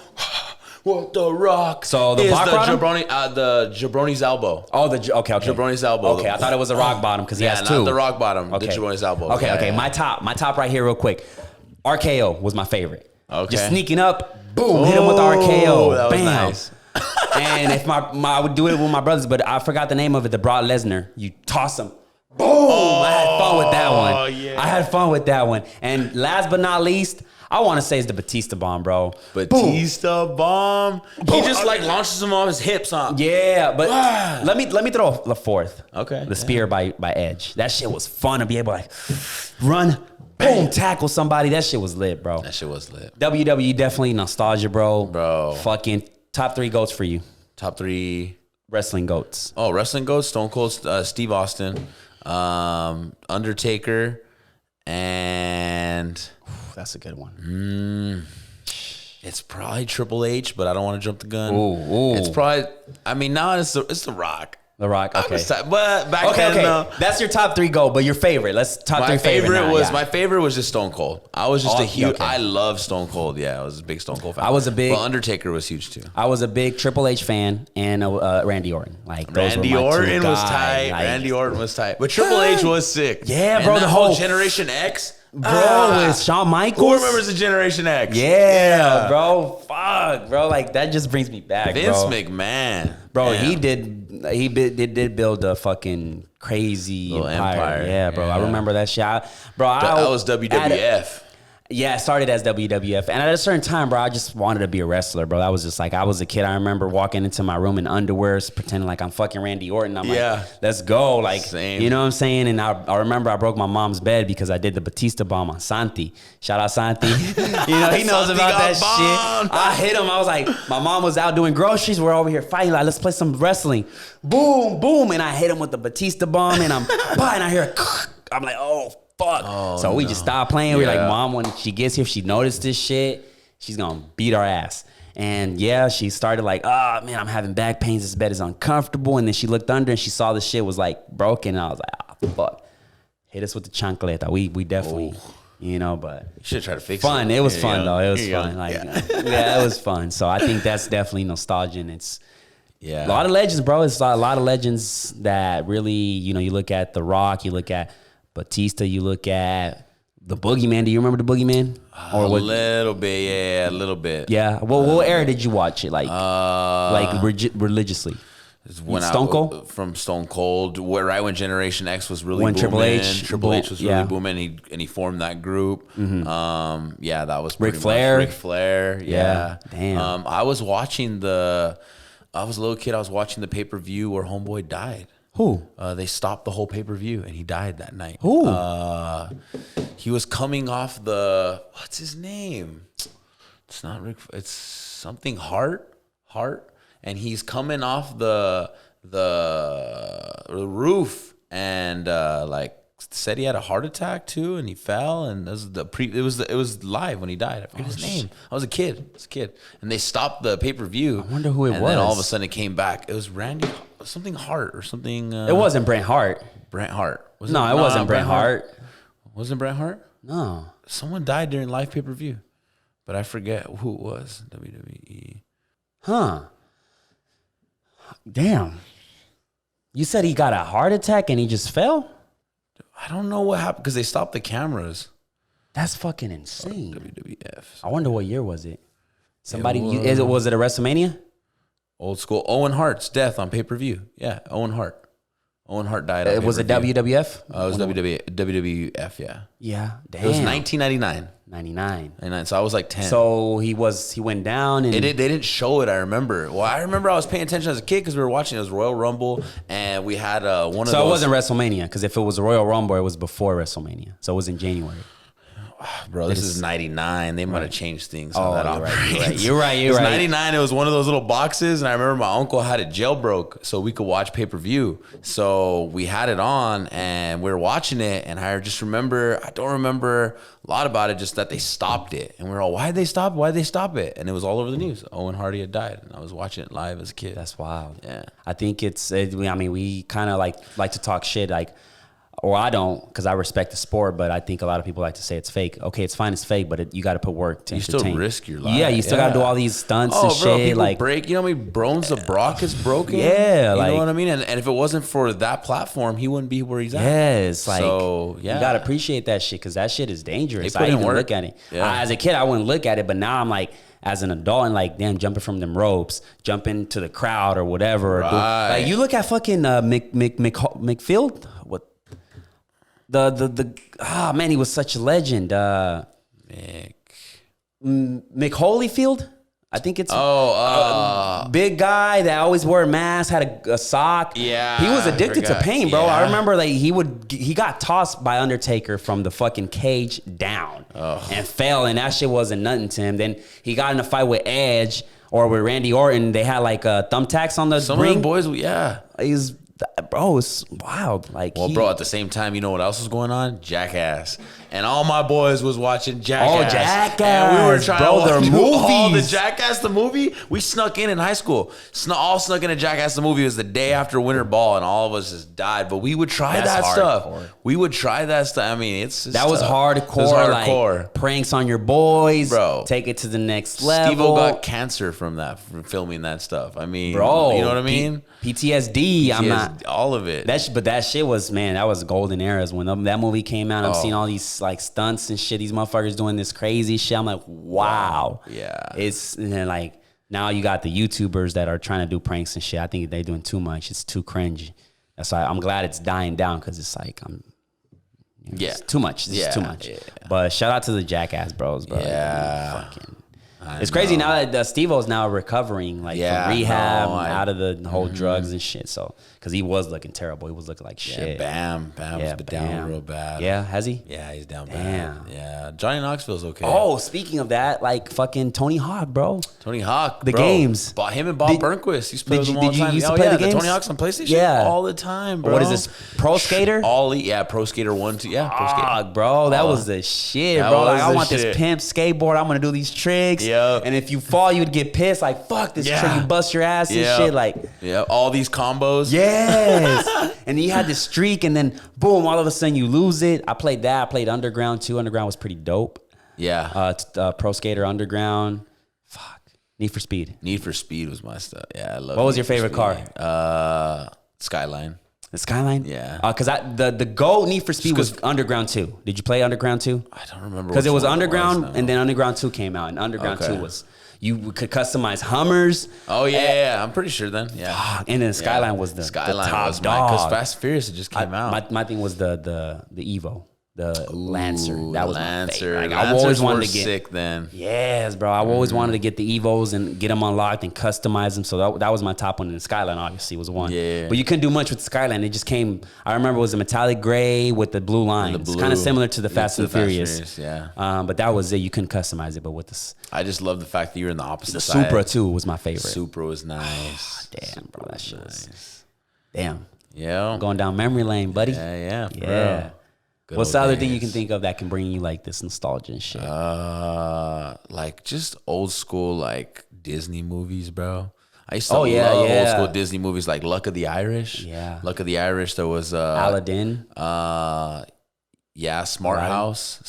Speaker 2: what the Rock?
Speaker 1: So the rock bottom?
Speaker 2: The Jabroni's elbow.
Speaker 1: Oh, okay.
Speaker 2: Jabroni's elbow.
Speaker 1: Okay, I thought it was a rock bottom because he has 2.
Speaker 2: Not the rock bottom.
Speaker 1: Okay.
Speaker 2: The Jabroni's elbow.
Speaker 1: Okay. My top right here, real quick. RKO was my favorite.
Speaker 2: Okay.
Speaker 1: Just sneaking up, boom, hit him with the RKO.
Speaker 2: That was
Speaker 1: bam.
Speaker 2: Nice.
Speaker 1: And if I would do it with my brothers, but I forgot the name of it, the Brock Lesnar. You toss him. Boom. I had fun with that one.
Speaker 2: Yeah.
Speaker 1: I had fun with that one. And last but not least, I want to say it's the Batista bomb, bro.
Speaker 2: Batista bomb. He just like launches him off his hips, huh?
Speaker 1: Yeah, but let me throw a fourth.
Speaker 2: Okay.
Speaker 1: The spear by Edge. That shit was fun to be able to like run, boom, tackle somebody. That shit was lit, bro.
Speaker 2: That shit was lit.
Speaker 1: WWE definitely nostalgia, bro.
Speaker 2: Bro.
Speaker 1: Fucking top 3 GOATs for you.
Speaker 2: Top 3
Speaker 1: wrestling GOATs.
Speaker 2: Oh, wrestling GOATs. Stone Cold Steve Austin, Undertaker, and
Speaker 1: that's a good one.
Speaker 2: It's probably Triple H, but I don't want to jump the gun.
Speaker 1: Ooh.
Speaker 2: It's probably. I mean, now it's the Rock.
Speaker 1: The Rock. Okay.
Speaker 2: But back then, no.
Speaker 1: That's your top 3 GOAT, but your favorite. Let's top 3 favorite.
Speaker 2: My favorite was just Stone Cold. I was just a huge. Okay. I love Stone Cold. Yeah, I was a big Stone Cold fan. But Undertaker was huge too.
Speaker 1: I was a big Triple H fan and Randy Orton. Like those
Speaker 2: Randy
Speaker 1: were my
Speaker 2: Orton
Speaker 1: two
Speaker 2: was
Speaker 1: guys.
Speaker 2: tight.
Speaker 1: Like,
Speaker 2: Randy Orton was tight. But Triple H was sick.
Speaker 1: Yeah, bro.
Speaker 2: And the whole Generation X.
Speaker 1: Bro, with Shawn Michaels.
Speaker 2: Who remembers the Generation X?
Speaker 1: Yeah, bro. Fuck, bro. Like that just brings me back,
Speaker 2: Vince McMahon.
Speaker 1: Bro, he did build a fucking crazy empire. Yeah, bro. I remember that shit. That
Speaker 2: was WWF.
Speaker 1: Yeah, it started as WWF. And at a certain time, bro, I just wanted to be a wrestler, bro. I was just like, I was a kid. I remember walking into my room in underwear, pretending like I'm fucking Randy Orton. I'm like, let's go. Like,
Speaker 2: same.
Speaker 1: You know what I'm saying? And I remember I broke my mom's bed because I did the Batista bomb on Santi. Shout out Santi. You know, he knows about that shit. I hit him. I was like, my mom was out doing groceries. We're over here fighting. Like, let's play some wrestling. Boom, boom. And I hit him with the Batista bomb. And and I hear I'm like, oh, fuck. So we just stopped playing. We're like, Mom, when she gets here, if she noticed this shit, she's gonna beat our ass. And yeah, she started like, man, I'm having back pains. This bed is uncomfortable. And then she looked under and she saw the shit was like broken. And I was like, fuck. Hit us with the chancleta. We definitely, you know, but
Speaker 2: you should try to fix
Speaker 1: it. It was fun though. It was fun.
Speaker 2: It
Speaker 1: was fun. So I think that's definitely nostalgia, and it's a lot of legends, bro. It's a lot of legends that really, you know, you look at The Rock, you look at Batista, you look at the Boogeyman. Do you remember the Boogeyman?
Speaker 2: A little bit, yeah, a little bit.
Speaker 1: Yeah. Well, what era did you watch it? Like religiously?
Speaker 2: When
Speaker 1: Stone Cold?
Speaker 2: From Stone Cold, right when Generation X was really
Speaker 1: when
Speaker 2: booming.
Speaker 1: Triple H
Speaker 2: was really booming, and he formed that group. Yeah, that was
Speaker 1: Ric Flair.
Speaker 2: Ric Flair, yeah.
Speaker 1: Damn.
Speaker 2: I was watching I was a little kid. I was watching the pay-per-view where Homeboy died.
Speaker 1: Who?
Speaker 2: They stopped the whole pay-per-view, and he died that night.
Speaker 1: Who?
Speaker 2: He was coming off what's his name? It's not Rick. It's something Hart. And he's coming off the roof and like said he had a heart attack too, and he fell, and it was live when he died. I forget his name. I was a kid. And they stopped the pay-per-view.
Speaker 1: I wonder who it was.
Speaker 2: And then all of a sudden it came back. It was Randy something Hart or something.
Speaker 1: It wasn't Bret Hart.
Speaker 2: Bret Hart.
Speaker 1: It wasn't Bret Hart.
Speaker 2: Wasn't Bret Hart?
Speaker 1: No.
Speaker 2: Someone died during live pay-per-view, but I forget who it was. WWE.
Speaker 1: Huh. Damn. You said he got a heart attack and he just fell?
Speaker 2: I don't know what happened because they stopped the cameras.
Speaker 1: That's fucking insane.
Speaker 2: WWF.
Speaker 1: I wonder what year was it? Was it a WrestleMania?
Speaker 2: Old school. Owen Hart's death on pay-per-view. Yeah, Owen Hart. Owen Hart died on
Speaker 1: Was it WWF?
Speaker 2: It was WWF, yeah.
Speaker 1: Yeah, damn.
Speaker 2: It was 1999.
Speaker 1: 99.
Speaker 2: So I was like 10.
Speaker 1: So he went down and...
Speaker 2: They didn't show it, I remember. Well, I remember I was paying attention as a kid because we were watching. It was Royal Rumble, and we had one of those...
Speaker 1: So it wasn't WrestleMania, because if it was Royal Rumble, it was before WrestleMania. So it was in January.
Speaker 2: Bro, this is 99. They might have changed things on that operates.
Speaker 1: You're right.
Speaker 2: It was 99. It was one of those little boxes, and I remember my uncle had it jailbroke so we could watch pay-per-view. So we had it on, and we were watching it, and I don't remember a lot about it, just that they stopped it. And we were all, why'd they stop it? And it was all over the news. Owen Hardy had died, and I was watching it live as a kid.
Speaker 1: That's wild.
Speaker 2: Yeah.
Speaker 1: I think we kind of like to talk shit, or I don't, because I respect the sport, but I think a lot of people like to say it's fake. Okay, it's fine, it's fake, but you got to put work to entertain.
Speaker 2: You still risk your life.
Speaker 1: Yeah, you still got to do all these stunts and shit.
Speaker 2: People break. You know how many bones the Brock is broken?
Speaker 1: Yeah.
Speaker 2: You know what I mean? And if it wasn't for that platform, he wouldn't be where he's at.
Speaker 1: Yes. You got to appreciate that shit, because that shit is dangerous. I even look at it.
Speaker 2: Yeah.
Speaker 1: As a kid, I wouldn't look at it, but now I'm like, as an adult, and like, damn, jumping from them ropes, jumping to the crowd or whatever.
Speaker 2: Right.
Speaker 1: You look at fucking McField. What? Man, he was such a legend. Mick Holyfield, I think it's big guy that always wore a mask, had a sock.
Speaker 2: Yeah,
Speaker 1: he was addicted to pain, bro.
Speaker 2: Yeah.
Speaker 1: I remember he got tossed by Undertaker from the fucking cage down and fell, and that shit wasn't nothing to him. Then he got in a fight with Edge or with Randy Orton. They had like thumbtacks on the ring.
Speaker 2: Some of them boys, yeah.
Speaker 1: Bro, it's wild.
Speaker 2: Bro, at the same time, you know what else was going on? Jackass. And all my boys was watching Jackass.
Speaker 1: Oh, Jackass.
Speaker 2: And we were trying to watch all the
Speaker 1: movies.
Speaker 2: Jackass the movie. We snuck in high school. All snuck into Jackass the movie. It was the day after Winter Ball, and all of us just died. But we would try that stuff. We would try that stuff. I mean, that
Speaker 1: was hardcore.
Speaker 2: It was hardcore.
Speaker 1: Like, pranks on your boys.
Speaker 2: Bro.
Speaker 1: Take it to the next level.
Speaker 2: Steve-O got cancer from filming that stuff. I mean,
Speaker 1: bro,
Speaker 2: you know what I mean?
Speaker 1: PTSD. I'm not...
Speaker 2: All of it.
Speaker 1: But that shit was, man, that was golden eras when that movie came out. I'm seeing all these like stunts and shit. These motherfuckers doing this crazy shit. I'm like, wow.
Speaker 2: Yeah.
Speaker 1: And then like now you got the YouTubers that are trying to do pranks and shit. I think they're doing too much. It's too cringy. That's why I'm glad it's dying down, because it's like it's too much. It's too much. Yeah. But shout out to the Jackass bros, bro.
Speaker 2: Yeah.
Speaker 1: It's crazy now that Steve-O's now recovering, from rehab, out of the whole drugs and shit. So, because he was looking terrible. He was looking like shit.
Speaker 2: Bam's down real bad.
Speaker 1: Yeah, has he?
Speaker 2: Yeah, he's down bad. Yeah, Johnny Knoxville's okay.
Speaker 1: Oh, speaking of that, like fucking Tony Hawk, bro.
Speaker 2: Tony Hawk,
Speaker 1: the games.
Speaker 2: Him and Bob Burnquist used to play with them all the time.
Speaker 1: Did you used to play the games?
Speaker 2: Tony Hawk's on PlayStation?
Speaker 1: Yeah.
Speaker 2: All the time, bro.
Speaker 1: What is this, Pro Skater?
Speaker 2: Pro Skater 1, 2. Yeah, Pro Skater.
Speaker 1: Bro, that was the shit, bro. Like, I want this pimp skateboard. I'm going to do these tricks.
Speaker 2: Yeah.
Speaker 1: And if you fall, you'd get pissed. Like, fuck this trick. You bust your ass and shit. Like,
Speaker 2: all these combos.
Speaker 1: Yes. And you had this streak, and then boom, all of a sudden you lose it. I played that. I played Underground too. Underground was pretty dope.
Speaker 2: Yeah.
Speaker 1: Pro Skater Underground. Fuck. Need for Speed.
Speaker 2: Need for Speed was my stuff. Yeah, I love.
Speaker 1: What was your favorite car?
Speaker 2: Skyline.
Speaker 1: The Skyline?
Speaker 2: Yeah.
Speaker 1: Because the GO Need for Speed was Underground 2. Did you play Underground 2?
Speaker 2: I don't remember.
Speaker 1: Because it was Underground, and then Underground 2 came out, and Underground 2 was, you could customize Hummers.
Speaker 2: Oh, yeah, I'm pretty sure then. Yeah.
Speaker 1: And then Skyline was the top
Speaker 2: was
Speaker 1: dog.
Speaker 2: Because Fast and Furious, it just came out.
Speaker 1: My thing was the Evo. The Lancer. That was my favorite. Like,
Speaker 2: I
Speaker 1: always wanted to get
Speaker 2: sick then.
Speaker 1: Yes, bro. I always wanted to get the Evos and get them unlocked and customize them. So that was my top one. And the Skyline obviously was one.
Speaker 2: Yeah.
Speaker 1: But you couldn't do much with the Skyline. It just came. I remember it was a metallic gray with the blue lines. Kind of similar to the Fast and Furious.
Speaker 2: Yeah.
Speaker 1: But that was it. You couldn't customize it. But with this,
Speaker 2: I just love the fact that you're in the opposite
Speaker 1: the
Speaker 2: side.
Speaker 1: Supra too was my favorite.
Speaker 2: Supra was nice.
Speaker 1: Damn, bro. That shit was. Damn.
Speaker 2: Yeah.
Speaker 1: Going down memory lane, buddy.
Speaker 2: Yeah.
Speaker 1: Yeah. What's the other thing you can think of that can bring you like this nostalgia and shit?
Speaker 2: Like just old school like Disney movies, bro. I used to love old school Disney movies like Luck of the Irish.
Speaker 1: Yeah.
Speaker 2: Luck of the Irish. There was
Speaker 1: Aladdin.
Speaker 2: Yeah, Smart House.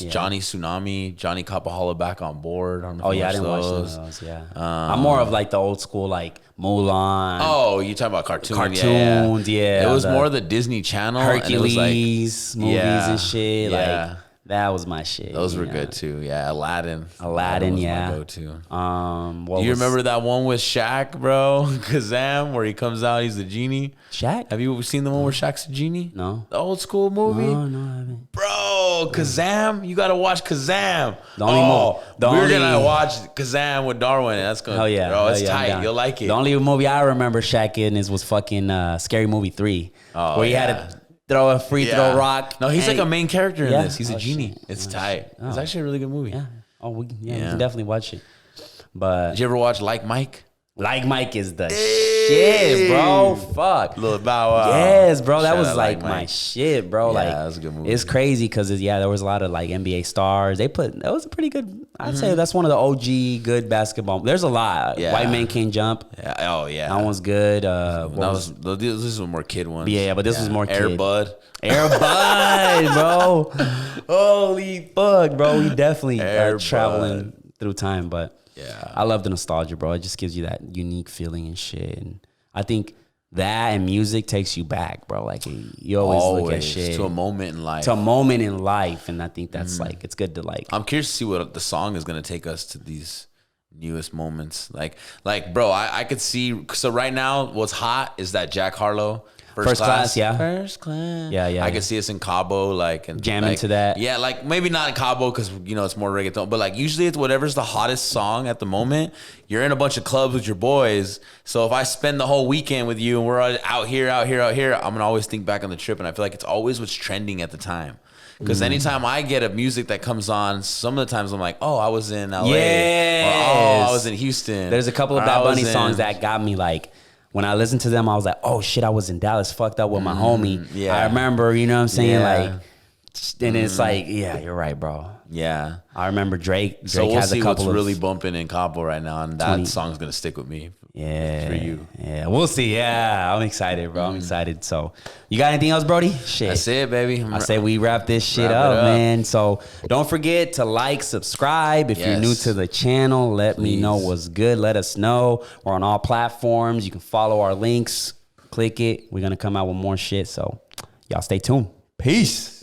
Speaker 2: Yeah. Johnny Tsunami, Johnny Capahala Back on Board.
Speaker 1: I didn't watch those. Yeah, I'm more of like the old school, like Mulan.
Speaker 2: Oh, you talking about cartoons?
Speaker 1: Cartoons, yeah.
Speaker 2: It was more the Disney Channel,
Speaker 1: Hercules
Speaker 2: and
Speaker 1: movies and shit.
Speaker 2: Yeah.
Speaker 1: Like that was my shit.
Speaker 2: Those were good too. Yeah, Aladdin was
Speaker 1: yeah.
Speaker 2: my go-to.
Speaker 1: Do
Speaker 2: you remember that one with Shaq, bro? Kazam, where he comes out, he's the genie.
Speaker 1: Shaq?
Speaker 2: Have you seen the one where Shaq's a genie?
Speaker 1: No.
Speaker 2: The old school movie?
Speaker 1: No, I haven't.
Speaker 2: Bro, Kazam, you gotta watch Kazam.
Speaker 1: We're
Speaker 2: gonna watch Kazam with Darwin. That's gonna,
Speaker 1: hell yeah,
Speaker 2: bro, it's tight. You'll like it.
Speaker 1: The only movie I remember Shaq in was fucking Scary Movie 3, where he had to throw a free throw rock.
Speaker 2: No, he's like a main character in this. He's a genie.
Speaker 1: Shit.
Speaker 2: It's tight. It's actually a really good movie.
Speaker 1: Yeah. We can definitely watch it. But
Speaker 2: did you ever watch Like Mike?
Speaker 1: Like Mike is the shit, bro. Fuck.
Speaker 2: Little Bow Wow.
Speaker 1: Yes, bro. That was like my shit, bro.
Speaker 2: Yeah,
Speaker 1: like
Speaker 2: that was a good movie.
Speaker 1: It's crazy because there was a lot of like NBA stars. That was a pretty good. I'd say that's one of the OG good basketball. There's a lot.
Speaker 2: Yeah.
Speaker 1: White Man Can't Jump.
Speaker 2: Yeah. Oh yeah.
Speaker 1: That one's good.
Speaker 2: This was more kid ones.
Speaker 1: Yeah, but this was more
Speaker 2: Air
Speaker 1: kid.
Speaker 2: Bud,
Speaker 1: bro. Holy fuck, bro. We definitely traveling through time, but.
Speaker 2: Yeah,
Speaker 1: I love the nostalgia, bro. It just gives you that unique feeling and shit. And I think that and music takes you back, bro. Like you always look at shit
Speaker 2: to a moment in life.
Speaker 1: And I think that's like it's good to like.
Speaker 2: I'm curious to see what the song is gonna take us to these newest moments. Like, bro, I could see. So right now, what's hot is that Jack Harlow. First class,
Speaker 1: yeah.
Speaker 2: First class.
Speaker 1: Yeah.
Speaker 2: I could see us in Cabo, like, and
Speaker 1: jamming to that.
Speaker 2: Yeah, like maybe not in Cabo because it's more reggaeton, but like usually it's whatever's the hottest song at the moment. You're in a bunch of clubs with your boys, so if I spend the whole weekend with you and we're out here, I'm gonna always think back on the trip, and I feel like it's always what's trending at the time. Because anytime I get a music that comes on, some of the times I'm like, oh, I was in LA. Yes. Or, I was in Houston.
Speaker 1: There's a couple of Bad Bunny songs that got me like. When I listened to them, I was like, oh shit, I was in Dallas, fucked up with my homie. Yeah. I remember, you know what I'm saying? Like, and it's like, yeah, you're right, bro.
Speaker 2: Yeah.
Speaker 1: I remember Drake
Speaker 2: so we'll
Speaker 1: has
Speaker 2: see
Speaker 1: a couple
Speaker 2: what's really bumping in Cabo right now, and that song's going to stick with me.
Speaker 1: Yeah.
Speaker 2: For you.
Speaker 1: Yeah, we'll see. Yeah, I'm excited, bro. I'm excited. So, you got anything else, Brody? Shit.
Speaker 2: That's it, baby.
Speaker 1: I say we wrap this shit up, man. So, don't forget to like, subscribe. If you're new to the channel, let me know what's good. Let us know. We're on all platforms. You can follow our links. Click it. We're going to come out with more shit. So, y'all stay tuned. Peace.